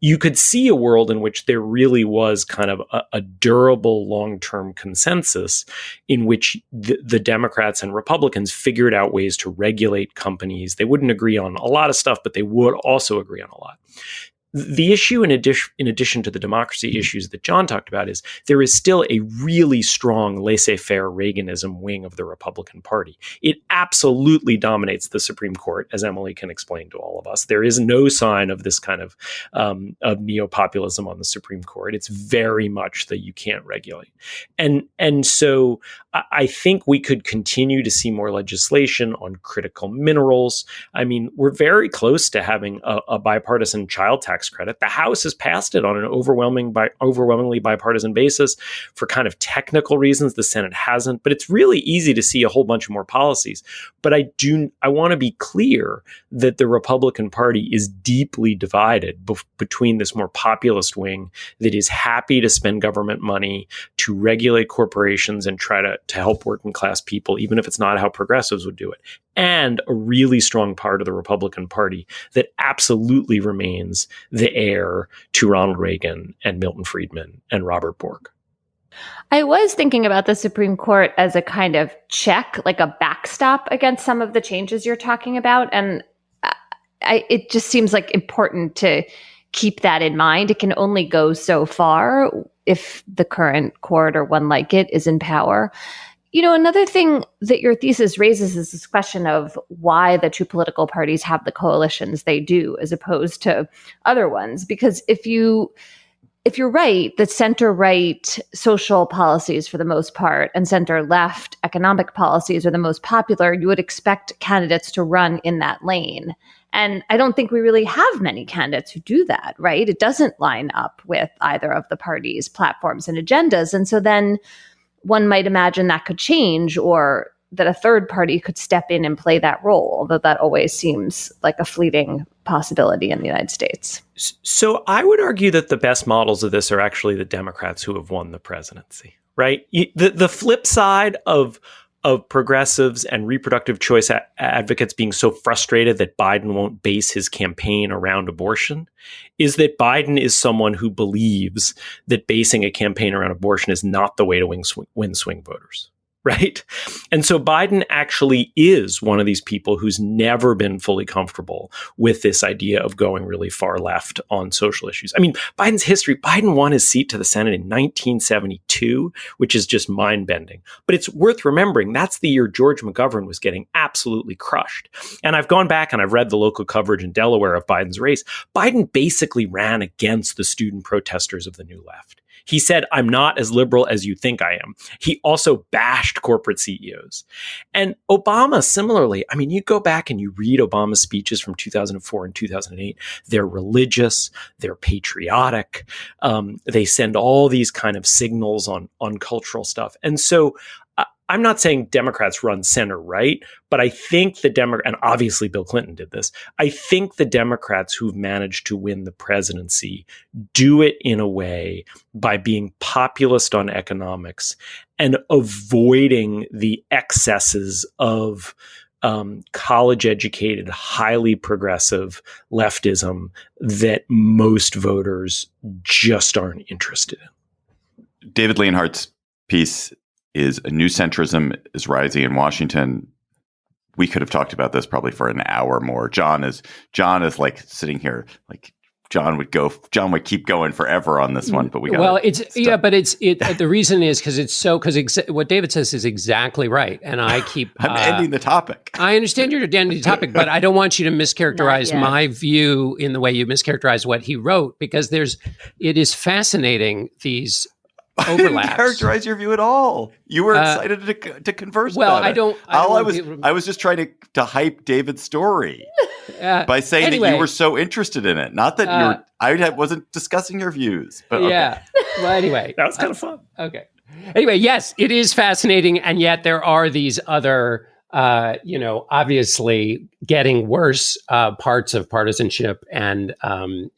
You could see a world in which there really was kind of a durable long-term consensus in which the Democrats and Republicans figured out ways to regulate companies. They wouldn't agree on a lot of stuff, but they would also agree on a lot. The issue, in addition to the democracy issues that John talked about, is there is still a really strong laissez-faire Reaganism wing of the Republican Party. It absolutely dominates the Supreme Court, as Emily can explain to all of us. There is no sign of this kind of neo-populism on the Supreme Court. It's very much that you can't regulate. And so I think we could continue to see more legislation on critical minerals. I mean, we're very close to having a bipartisan child tax credit. The House has passed it on an overwhelmingly bipartisan basis for kind of technical reasons. The Senate hasn't, but it's really easy to see a whole bunch of more policies. But I want to be clear that the Republican Party is deeply divided between this more populist wing that is happy to spend government money to regulate corporations and try to help working class people, even if it's not how progressives would do it, and a really strong part of the Republican Party that absolutely remains the heir to Ronald Reagan and Milton Friedman and Robert Bork. I was thinking about the Supreme Court as a kind of check, like a backstop against some of the changes you're talking about. And it just seems like important to keep that in mind. It can only go so far if the current court or one like it is in power. You know, another thing that your thesis raises is this question of why the two political parties have the coalitions they do as opposed to other ones. Because if you're right, that center-right social policies for the most part and center-left economic policies are the most popular, you would expect candidates to run in that lane. And I don't think we really have many candidates who do that, right? It doesn't line up with either of the parties' platforms and agendas. And so then one might imagine that could change, or that a third party could step in and play that role, although that always seems like a fleeting possibility in the United States. So I would argue that the best models of this are actually the Democrats who have won the presidency, right? The flip side of progressives and reproductive choice advocates being so frustrated that Biden won't base his campaign around abortion is that Biden is someone who believes that basing a campaign around abortion is not the way to win swing voters. Right. And so Biden actually is one of these people who's never been fully comfortable with this idea of going really far left on social issues. I mean, Biden's history, Biden won his seat to the Senate in 1972, which is just mind bending. But it's worth remembering that's the year George McGovern was getting absolutely crushed. And I've gone back and I've read the local coverage in Delaware of Biden's race. Biden basically ran against the student protesters of the New Left. He said, I'm not as liberal as you think I am. He also bashed corporate CEOs. And Obama, similarly, I mean, you go back and you read Obama's speeches from 2004 and 2008. They're religious. They're patriotic. They send all these kind of signals on cultural stuff. And so I'm not saying Democrats run center right, but I think and obviously Bill Clinton did this, I think the Democrats who've managed to win the presidency do it in a way by being populist on economics and avoiding the excesses of college-educated, highly progressive leftism that most voters just aren't interested in. David Leonhardt's piece is A New Centrism is Rising in Washington. We could have talked about this probably for an hour more. John is like sitting here, like John would keep going forever on this one, but we got the reason is because what David says is exactly right, and I keep I'm ending the topic. I understand you're ending the topic, but I don't want you to mischaracterize my view in the way you mischaracterize what he wrote, because it is fascinating, these overlaps. I didn't characterize your view at all. You were excited to converse about it. I was just trying to hype David's story by saying that you were so interested in it. Not that I wasn't discussing your views. But yeah. Well, anyway. That was kind of fun. Okay. Anyway, yes, it is fascinating. And yet there are these other, obviously getting worse parts of partisanship and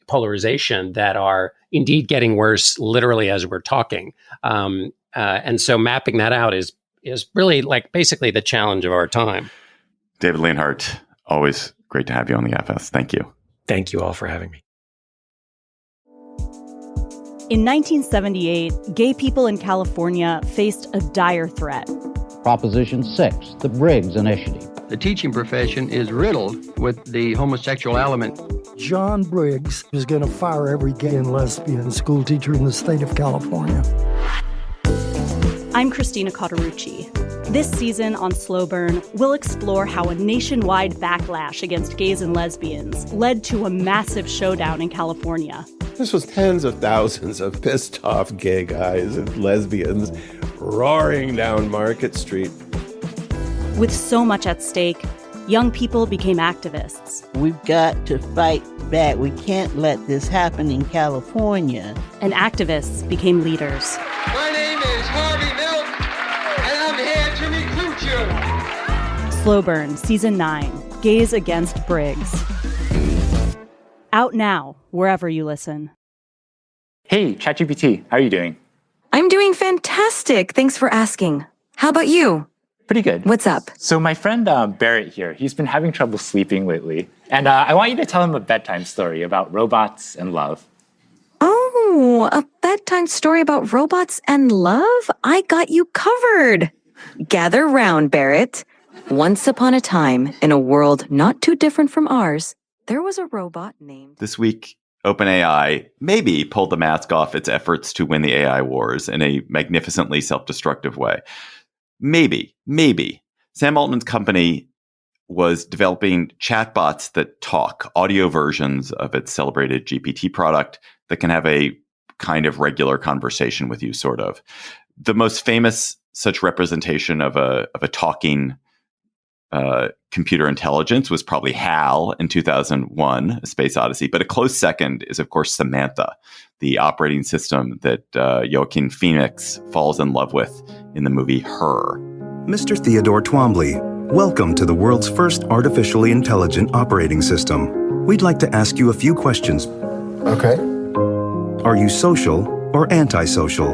polarization that are indeed getting worse literally as we're talking. And so mapping that out is really like basically the challenge of our time. David Leonhardt, always great to have you on the FS. Thank you. Thank you all for having me. In 1978, gay people in California faced a dire threat. Proposition 6, the Briggs Initiative. The teaching profession is riddled with the homosexual element. John Briggs is going to fire every gay and lesbian school teacher in the state of California. I'm Christina Cauterucci. This season on Slow Burn, we'll explore how a nationwide backlash against gays and lesbians led to a massive showdown in California. This was tens of thousands of pissed off gay guys and lesbians roaring down Market Street. With so much at stake, young people became activists. We've got to fight back. We can't let this happen in California. And activists became leaders. My name is Harvey Milk, and I'm here to recruit you. Slow Burn, Season 9, Gays Against Briggs. Out now, wherever you listen. Hey, ChatGPT, how are you doing? I'm doing fantastic. Thanks for asking. How about you? Pretty good. What's up? So my friend Barrett here, he's been having trouble sleeping lately. And I want you to tell him a bedtime story about robots and love. Oh, Oh, a bedtime story about robots and love? I got you covered. Gather round, Barrett. Once upon a time, in a world not too different from ours, there was a robot named... This week, OpenAI maybe pulled the mask off its efforts to win the AI wars in a magnificently self-destructive way. Maybe. Sam Altman's company was developing chatbots that talk, audio versions of its celebrated GPT product that can have a kind of regular conversation with you, sort of. The most famous such representation of a talking computer intelligence was probably HAL in 2001, A Space Odyssey. But a close second is, of course, Samantha, the operating system that Joaquin Phoenix falls in love with in the movie Her. Mr. Theodore Twombly, welcome to the world's first artificially intelligent operating system. We'd like to ask you a few questions. Okay. Are you social or antisocial?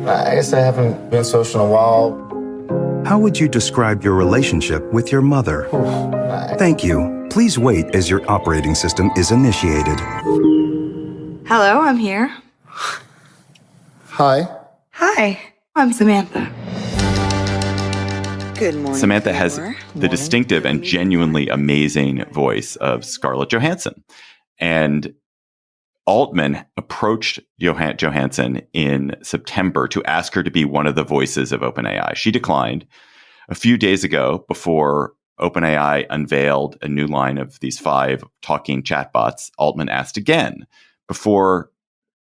I guess I haven't been social in a while. How would you describe your relationship with your mother? Thank you. Please wait as your operating system is initiated. Hello, I'm here. Hi. Hi, I'm Samantha. Good morning. Samantha has the distinctive and genuinely amazing voice of Scarlett Johansson. And Altman approached Johansson in September to ask her to be one of the voices of OpenAI. She declined. A few days ago, before OpenAI unveiled a new line of these 5 talking chatbots, Altman asked again. Before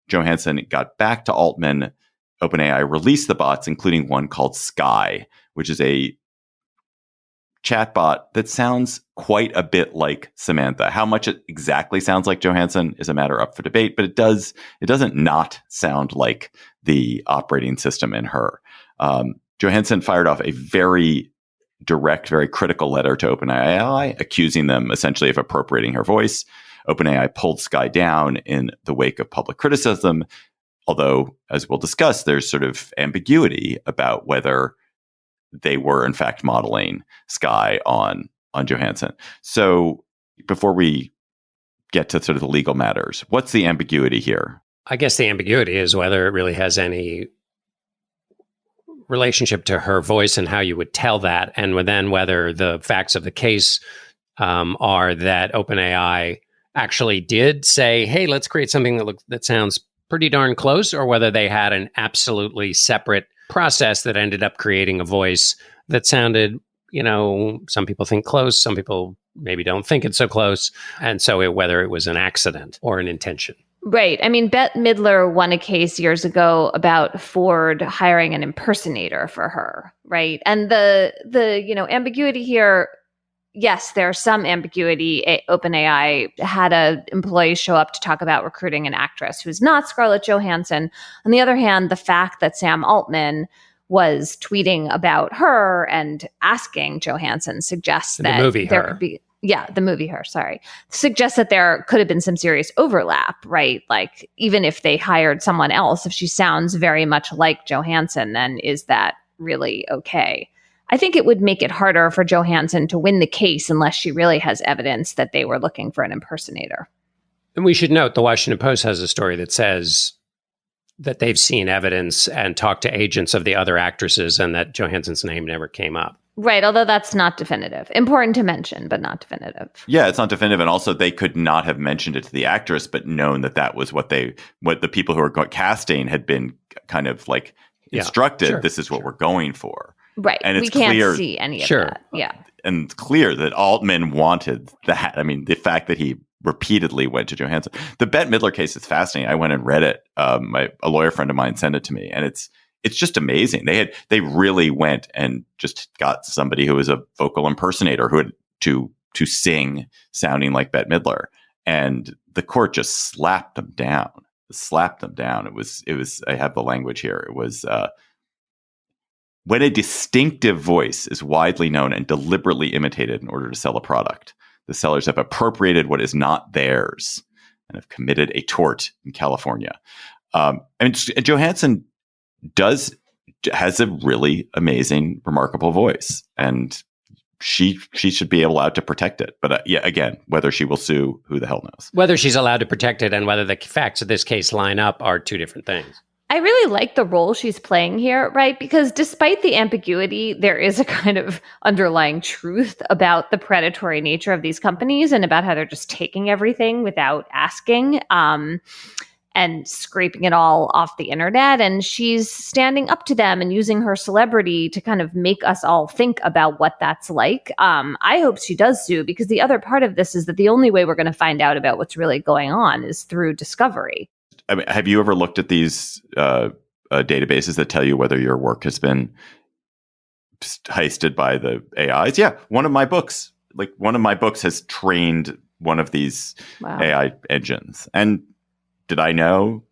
Johansson got back to Altman, OpenAI released the bots, including one called Sky, which is a chatbot that sounds quite a bit like Samantha. How much it exactly sounds like Johansson is a matter up for debate, but it doesn't not sound like the operating system in Her. Johansson fired off a very direct, very critical letter to OpenAI, accusing them essentially of appropriating her voice. OpenAI pulled Sky down in the wake of public criticism, although, as we'll discuss, there's sort of ambiguity about whether they were, in fact, modeling Sky on Johansson. So before we get to sort of the legal matters, what's the ambiguity here? I guess the ambiguity is whether it really has any relationship to her voice and how you would tell that, and then whether the facts of the case are that OpenAI actually did say, hey, let's create something that sounds pretty darn close, or whether they had an absolutely separate process that ended up creating a voice that sounded, some people think close, some people maybe don't think it's so close. And so whether it was an accident or an intention. Right. I mean, Bette Midler won a case years ago about Ford hiring an impersonator for her, right? And the ambiguity here, yes, there's some ambiguity. OpenAI had an employee show up to talk about recruiting an actress who's not Scarlett Johansson. On the other hand, the fact that Sam Altman was tweeting about her and asking Johansson suggests that could be... Yeah, the movie Her, sorry. Suggests that there could have been some serious overlap, right? Like, even if they hired someone else, if she sounds very much like Johansson, then is that really okay? I think it would make it harder for Johansson to win the case unless she really has evidence that they were looking for an impersonator. And we should note, the Washington Post has a story that says that they've seen evidence and talked to agents of the other actresses and that Johansson's name never came up. Right, although that's not definitive. Important to mention, but not definitive. Yeah, it's not definitive. And also they could not have mentioned it to the actress, but known that was what the people who were casting had been kind of like instructed. Sure, this is what we're going for. Right. And we can't see any of that. Yeah. And it's clear that Altman wanted that. I mean, the fact that he repeatedly went to Johansson. The Bette Midler case is fascinating. I went and read it. A lawyer friend of mine sent it to me, and it's just amazing. They really went and just got somebody who was a vocal impersonator who had to sing sounding like Bette Midler, and the court just slapped them down. It was. I have the language here. It was when a distinctive voice is widely known and deliberately imitated in order to sell a product, the sellers have appropriated what is not theirs and have committed a tort in California. Johansson has a really amazing, remarkable voice. And she should be allowed to protect it. But yeah, again, whether she will sue, who the hell knows? Whether she's allowed to protect it and whether the facts of this case line up are two different things. I really like the role she's playing here, right? Because despite the ambiguity, there is a kind of underlying truth about the predatory nature of these companies and about how they're just taking everything without asking and scraping it all off the internet. And she's standing up to them and using her celebrity to kind of make us all think about what that's like. I hope she does sue, because the other part of this is that the only way we're going to find out about what's really going on is through discovery. I mean, have you ever looked at these databases that tell you whether your work has been heisted by the AIs? Yeah, one of my books has trained one of these AI engines. And did I know?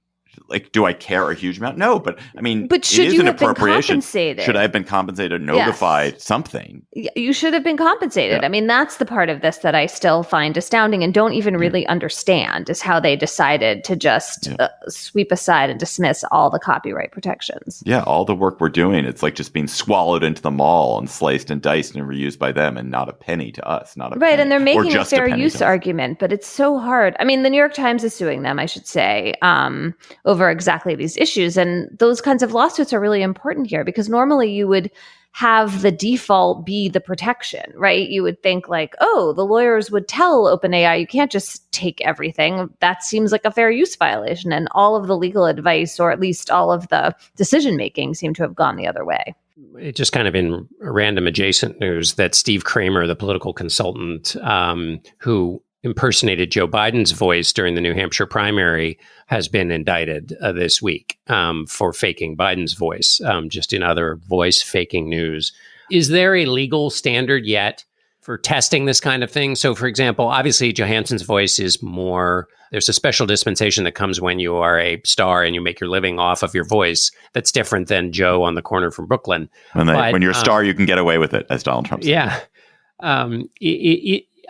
Like, do I care a huge amount? No, but I mean, but should it is you an have been appropriation. compensated? Should I have been compensated, notified, something? You should have been compensated. Yeah. I mean, that's the part of this that I still find astounding and don't even really understand, is how they decided to just sweep aside and dismiss all the copyright protections. Yeah, all the work we're doing, it's like just being swallowed into the mall and sliced and diced and reused by them, and not a penny to us. Not a right, penny. and they're making a fair penny use argument, but it's so hard. I mean, the New York Times is suing them, I should say, over exactly these issues. And those kinds of lawsuits are really important here, because normally you would have the default be the protection, right? You would think like, oh, the lawyers would tell OpenAI, you can't just take everything. That seems like a fair use violation. And all of the legal advice, or at least all of the decision making, seem to have gone the other way. It just kind of in random adjacent news that Steve Kramer, the political consultant who impersonated Joe Biden's voice during the New Hampshire primary, has been indicted this week for faking Biden's voice, just in other voice faking news. Is there a legal standard yet for testing this kind of thing? So, for example, obviously Johansson's voice is more, there's a special dispensation that comes when you are a star and you make your living off of your voice. That's different than Joe on the corner from Brooklyn. When you're a star, you can get away with it, as Donald Trump said. Yeah.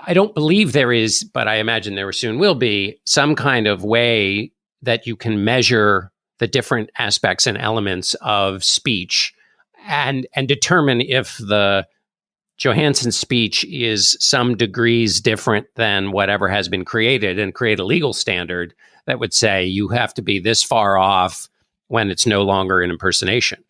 I don't believe there is, but I imagine there soon will be, some kind of way that you can measure the different aspects and elements of speech and determine if the Johansson speech is some degrees different than whatever has been created, and create a legal standard that would say you have to be this far off when it's no longer an impersonation.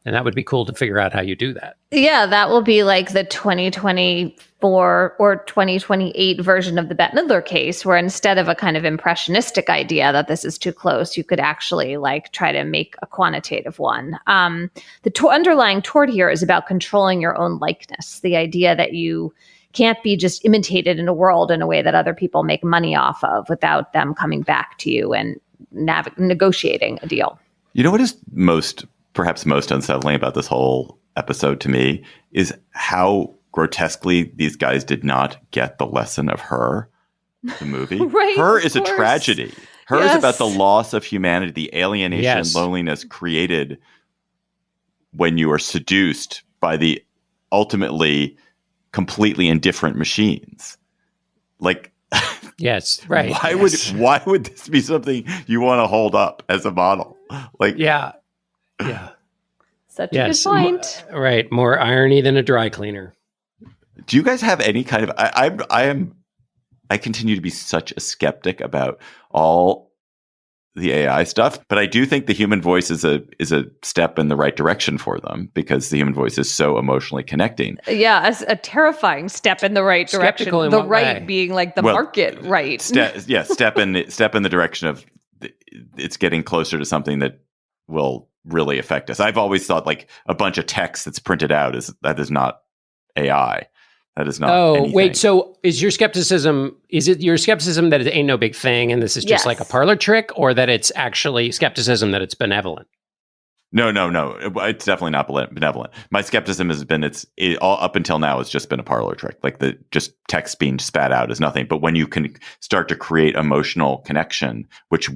And that would be cool to figure out how you do that. Yeah, that will be like the 2024 or 2028 version of the Bette Midler case, where instead of a kind of impressionistic idea that this is too close, you could actually like try to make a quantitative one. The underlying tort here is about controlling your own likeness, the idea that you can't be just imitated in a world in a way that other people make money off of without them coming back to you and negotiating a deal. You know what is perhaps most unsettling about this whole episode to me is how grotesquely these guys did not get the lesson of Her, the movie. Right, Her is a tragedy. Her is about the loss of humanity, the alienation and Yes. loneliness created when you are seduced by the ultimately completely indifferent machines. Like, Yes, right. Why would this be something you want to hold up as a model? Like, Yeah. Such a good point. Right. More irony than a dry cleaner. do you guys have any kind of? I continue to be such a skeptic about all the AI stuff, but I do think the human voice is a step in the right direction for them, because the human voice is so emotionally connecting. Yeah, a terrifying step in the right direction. Skeptical in The what right way? being like the market right. Step in the direction of it's getting closer to something that will really affect us. I've always thought like a bunch of text that's printed out is not AI. That is not. anything. Wait. So is your skepticism? Is it your skepticism that it ain't no big thing and this is just like a parlor trick, or that it's actually skepticism that it's benevolent? No. It's definitely not benevolent. My skepticism has been all up until now it's just been a parlor trick. Like the just text being spat out is nothing. But when you can start to create emotional connection, which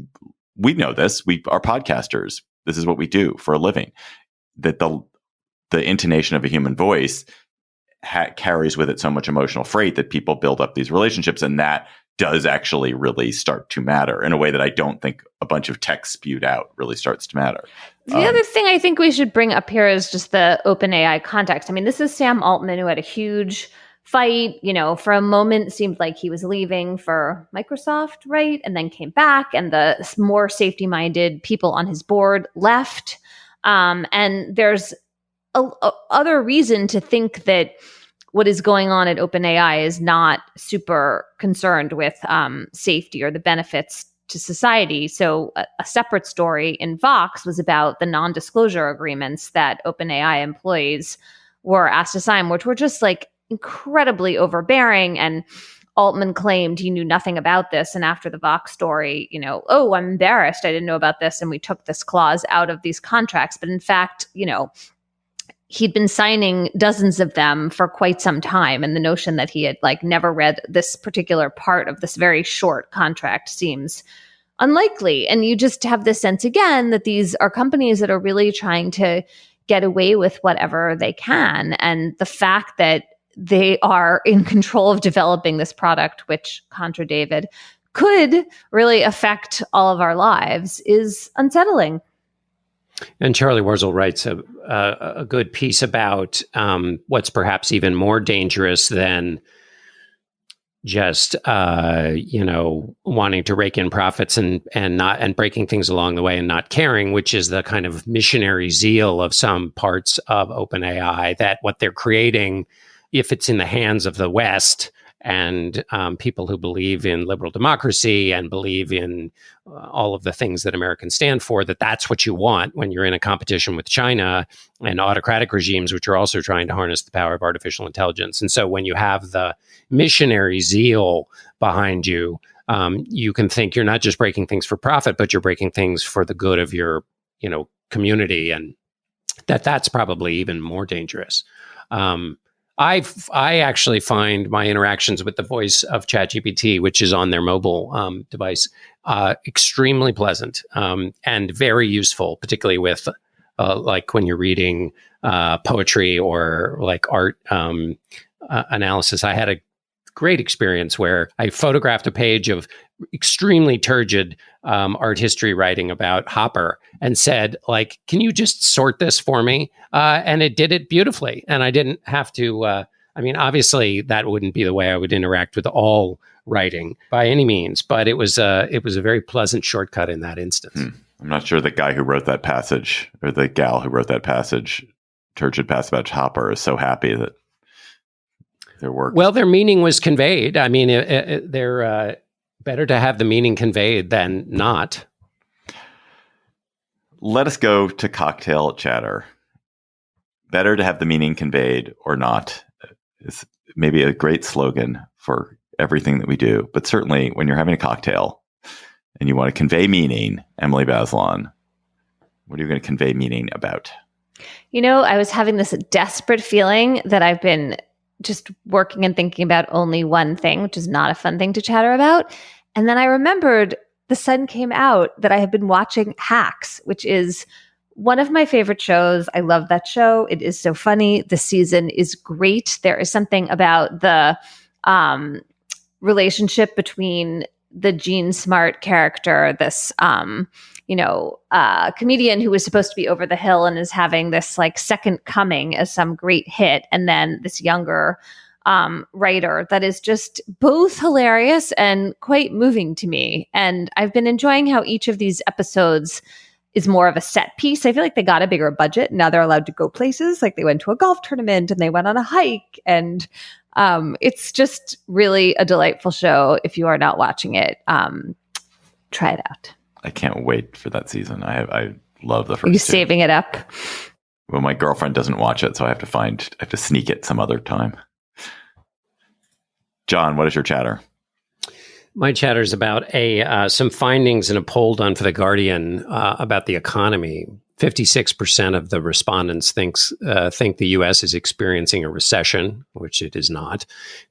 we know this, we are podcasters. This is what we do for a living. That the intonation of a human voice carries with it so much emotional freight that people build up these relationships, and that does actually really start to matter in a way that I don't think a bunch of text spewed out really starts to matter. The other thing I think we should bring up here is just the OpenAI context. I mean, this is Sam Altman, who had a huge fight, for a moment seemed like he was leaving for Microsoft, right? And then came back, and the more safety-minded people on his board left. And there's other reason to think that what is going on at OpenAI is not super concerned with safety or the benefits to society. So a separate story in Vox was about the non-disclosure agreements that OpenAI employees were asked to sign, which were just like incredibly overbearing. And Altman claimed he knew nothing about this. And after the Vox story, oh, I'm embarrassed, I didn't know about this. And we took this clause out of these contracts. But in fact, he'd been signing dozens of them for quite some time. And the notion that he had never read this particular part of this very short contract seems unlikely. And you just have this sense again that these are companies that are really trying to get away with whatever they can. And the fact that they are in control of developing this product, which, contra David, could really affect all of our lives is unsettling. And Charlie Warzel writes a good piece about what's perhaps even more dangerous than just wanting to rake in profits and breaking things along the way and not caring, which is the kind of missionary zeal of some parts of OpenAI, that what they're creating, if it's in the hands of the West and people who believe in liberal democracy and believe in all of the things that Americans stand for, that's what you want when you're in a competition with China and autocratic regimes, which are also trying to harness the power of artificial intelligence. And so when you have the missionary zeal behind you, you can think you're not just breaking things for profit, but you're breaking things for the good of your, community. And that's probably even more dangerous. I actually find my interactions with the voice of ChatGPT, which is on their mobile device, extremely pleasant and very useful, particularly with when you're reading poetry or art analysis. I had a great experience where I photographed a page of extremely turgid art history writing about Hopper and said, can you just sort this for me? And it did it beautifully. And I didn't have to, obviously that wouldn't be the way I would interact with all writing by any means, but it was a very pleasant shortcut in that instance. I'm not sure the guy who wrote that passage or the gal who wrote that passage, turgid passage about Hopper, is so happy that their work. Well, their meaning was conveyed. They're better to have the meaning conveyed than not. Let us go to cocktail chatter. Better to have the meaning conveyed or not is maybe a great slogan for everything that we do. But certainly when you're having a cocktail and you want to convey meaning, Emily Bazelon, what are you going to convey meaning about? I was having this desperate feeling that I've been just working and thinking about only one thing, which is not a fun thing to chatter about. And then I remembered the sun came out that I have been watching Hacks, which is one of my favorite shows. I love that show. It is so funny. The season is great. There is something about the relationship between the Gene Smart character, this comedian who was supposed to be over the hill and is having this second coming as some great hit, and then this younger writer that is just both hilarious and quite moving to me. And I've been enjoying how each of these episodes is more of a set piece. I feel like they got a bigger budget. Now they're allowed to go places. They went to a golf tournament and they went on a hike. And it's just really a delightful show. If you are not watching it, try it out. I can't wait for that season. I love the first. Are you two. saving it up? Well, my girlfriend doesn't watch it, so I have to sneak it some other time. John, what is your chatter? My chatter is about some findings in a poll done for The Guardian about the economy. 56% of the respondents think the U.S. is experiencing a recession, which it is not.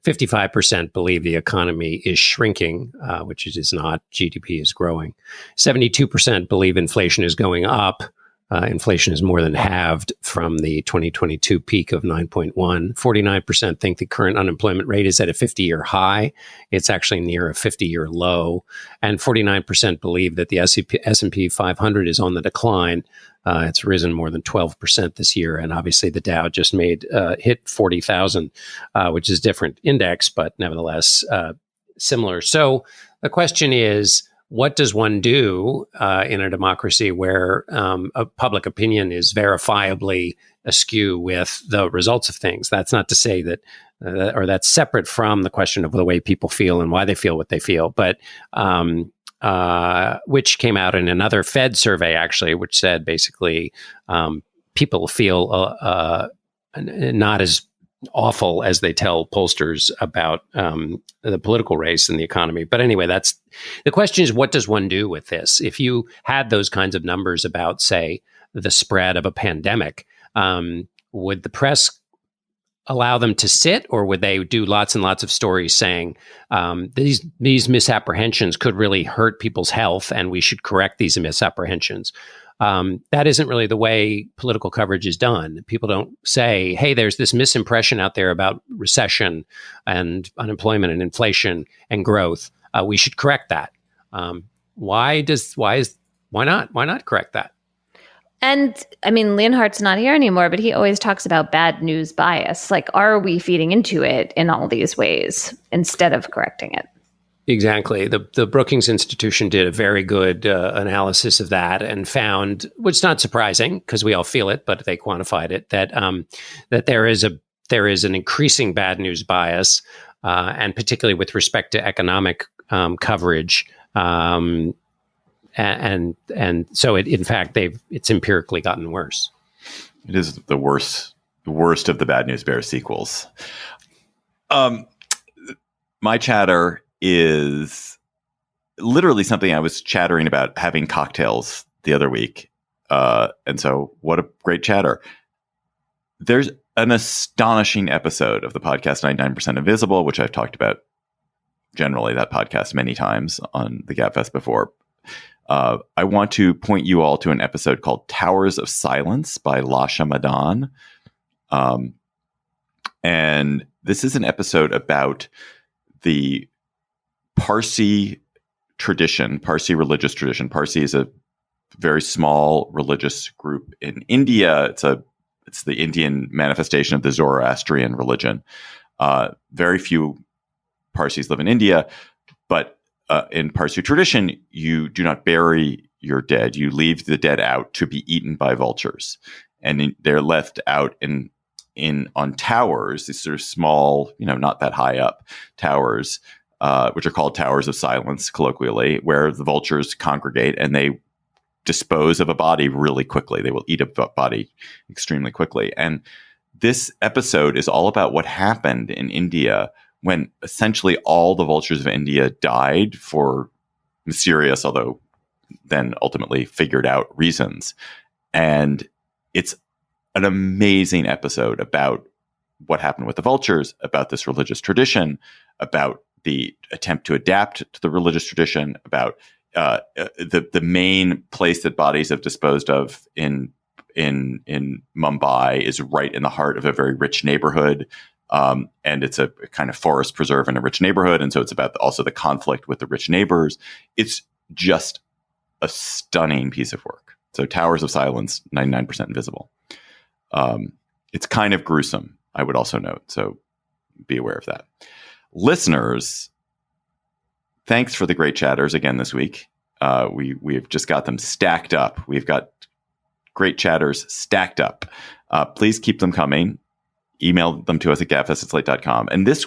55% believe the economy is shrinking, which it is not. GDP is growing. 72% believe inflation is going up, Inflation is more than halved from the 2022 peak of 9.1. 49% think the current unemployment rate is at a 50-year high. It's actually near a 50-year low. And 49% believe that the S&P 500 is on the decline. It's risen more than 12% this year. And obviously the Dow just hit 40,000, which is a different index, but nevertheless similar. So the question is, what does one do in a democracy where a public opinion is verifiably askew with the results of things? That's not to say that, or that's separate from the question of the way people feel and why they feel what they feel, but which came out in another Fed survey, actually, which said basically people feel not as awful as they tell pollsters about the political race and the economy. But anyway, that's the question is, what does one do with this? If you had those kinds of numbers about, say, the spread of a pandemic, would the press allow them to sit, or would they do lots and lots of stories saying these misapprehensions could really hurt people's health and we should correct these misapprehensions? That isn't really the way political coverage is done. People don't say, hey, there's this misimpression out there about recession and unemployment and inflation and growth. We should correct that. Why not correct that? And I mean, Leonhardt's not here anymore, but he always talks about bad news bias. Like, are we feeding into it in all these ways instead of correcting it? Exactly. The Brookings Institution did a very good analysis of that and found, which is not surprising because we all feel it, but they quantified it, that that there is an increasing bad news bias, and particularly with respect to economic coverage, and so in fact it's empirically gotten worse. It is the worst of the bad news bear sequels. My chatter is literally something I was chattering about having cocktails the other week. And so what a great chatter. There's an astonishing episode of the podcast 99% Invisible, which I've talked about generally that podcast many times on the Gabfest before. I want to point you all to an episode called Towers of Silence by Lasha Madan. And this is an episode about the Parsi tradition, Parsi religious tradition. Parsi is a very small religious group in India. It's the Indian manifestation of the Zoroastrian religion. Very few Parsis live in India, but in Parsi tradition, you do not bury your dead. You leave the dead out to be eaten by vultures, and they're left out on towers. These sort of small, not that high up towers. Which are called Towers of Silence, colloquially, where the vultures congregate and they dispose of a body really quickly. They will eat a body extremely quickly. And this episode is all about what happened in India when essentially all the vultures of India died for mysterious, although then ultimately figured out reasons. And it's an amazing episode about what happened with the vultures, about this religious tradition, about the attempt to adapt to the religious tradition, about the main place that bodies have disposed of in Mumbai is right in the heart of a very rich neighborhood, and it's a kind of forest preserve in a rich neighborhood, and so it's about also the conflict with the rich neighbors. It's just a stunning piece of work. So Towers of Silence, 99% Invisible. It's kind of gruesome, I would also note, so be aware of that. Listeners, thanks for the great chatters again this week. We've just got them stacked up. We've got great chatters stacked up. Please keep them coming. Email them to us at gabfest@slate.com. And this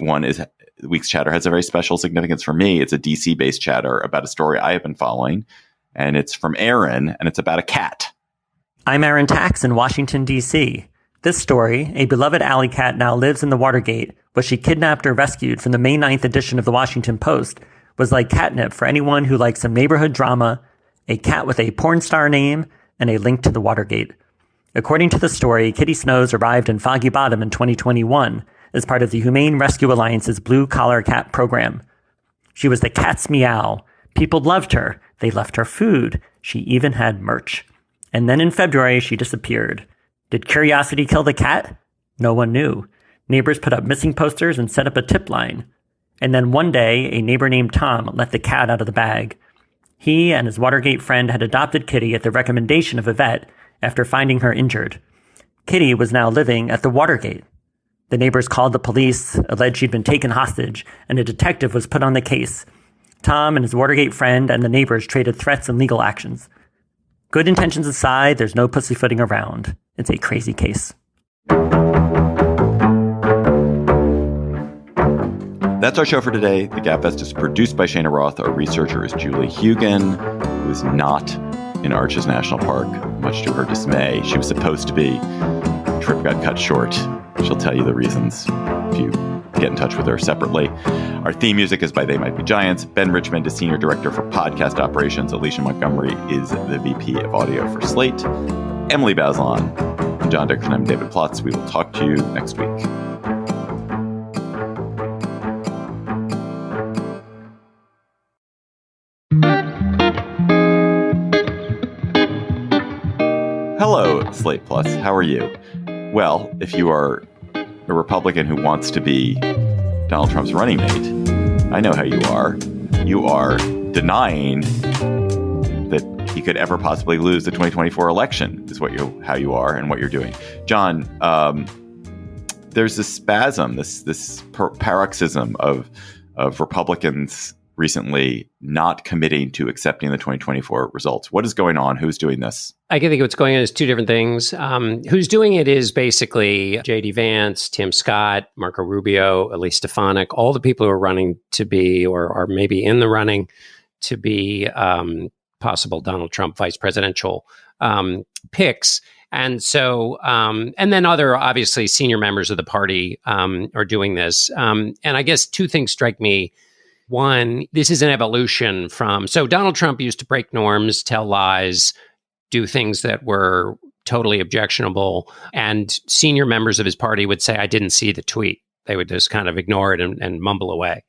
week's chatter has a very special significance for me. It's a DC-based chatter about a story I have been following, and it's from Aaron, and it's about a cat. I'm Aaron Tax in Washington, D.C. This story, a beloved alley cat now lives in the Watergate, was she kidnapped or rescued from the May 9th edition of the Washington Post, was like catnip for anyone who likes some neighborhood drama, a cat with a porn star name, and a link to the Watergate. According to the story, Kitty Snows arrived in Foggy Bottom in 2021 as part of the Humane Rescue Alliance's Blue Collar Cat program. She was the cat's meow. People loved her. They left her food. She even had merch. And then in February, she disappeared. Did curiosity kill the cat? No one knew. Neighbors put up missing posters and set up a tip line. And then one day, a neighbor named Tom let the cat out of the bag. He and his Watergate friend had adopted Kitty at the recommendation of a vet after finding her injured. Kitty was now living at the Watergate. The neighbors called the police, alleged she'd been taken hostage, and a detective was put on the case. Tom and his Watergate friend and the neighbors traded threats and legal actions. Good intentions aside, there's no pussyfooting around. It's a crazy case. That's our show for today. The Gabfest is produced by Shana Roth. Our researcher is Julie Hugan, who is not in Arches National Park, much to her dismay. She was supposed to be. Trip got cut short. She'll tell you the reasons if you get in touch with her separately. Our theme music is by They Might Be Giants. Ben Richmond is Senior Director for Podcast Operations. Alicia Montgomery is the VP of Audio for Slate. Emily Bazelon and John Dickerson. I'm David Plotz. We will talk to you next week. Hello, Slate Plus. How are you? Well, if you are a Republican who wants to be Donald Trump's running mate, I know how you are. You are denying that he could ever possibly lose the 2024 election, is how you are and what you're doing. John, there's this spasm, this paroxysm of Republicans recently not committing to accepting the 2024 results. What is going on? Who's doing this? I can think what's going on is two different things. Who's doing it is basically J.D. Vance, Tim Scott, Marco Rubio, Elise Stefanik, all the people who are running to be or are maybe in the running to be possible Donald Trump vice presidential picks. And so, and then other, obviously, senior members of the party are doing this. And I guess two things strike me. One, this is an evolution from, so Donald Trump used to break norms, tell lies, do things that were totally objectionable. And senior members of his party would say, I didn't see the tweet. They would just kind of ignore it and mumble away.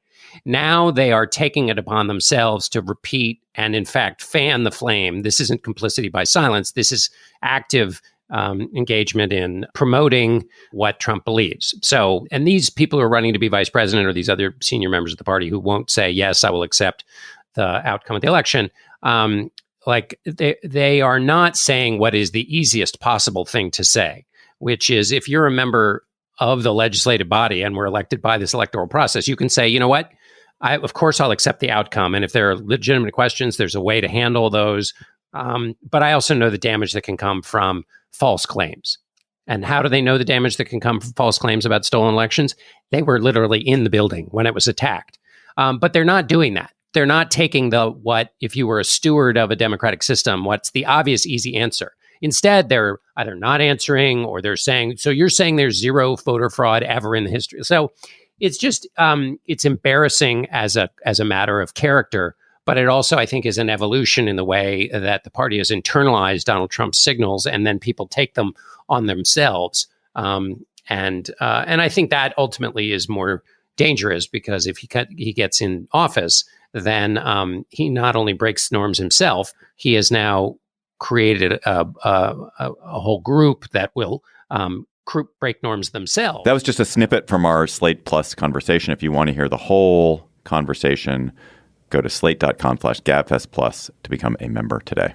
Now they are taking it upon themselves to repeat and, in fact, fan the flame. This isn't complicity by silence. This is active engagement in promoting what Trump believes. So, and these people who are running to be vice president or these other senior members of the party who won't say, yes, I will accept the outcome of the election, like they are not saying what is the easiest possible thing to say, which is if you're a member of the legislative body and we're elected by this electoral process, you can say, you know what, of course I'll accept the outcome. And if there are legitimate questions, there's a way to handle those. But I also know the damage that can come from false claims. And how do they know the damage that can come from false claims about stolen elections? They were literally in the building when it was attacked. But they're not doing that. They're not taking if you were a steward of a democratic system, what's the obvious, easy answer? Instead, they're either not answering or they're saying, so you're saying there's zero voter fraud ever in the history. So it's just, it's embarrassing as a matter of character. But it also, I think, is an evolution in the way that the party has internalized Donald Trump's signals, and then people take them on themselves. And I think that ultimately is more dangerous because if he gets in office, then he not only breaks norms himself, he has now created a whole group that will break norms themselves. That was just a snippet from our Slate Plus conversation. If you want to hear the whole conversation, go to slate.com/gabfestplus to become a member today.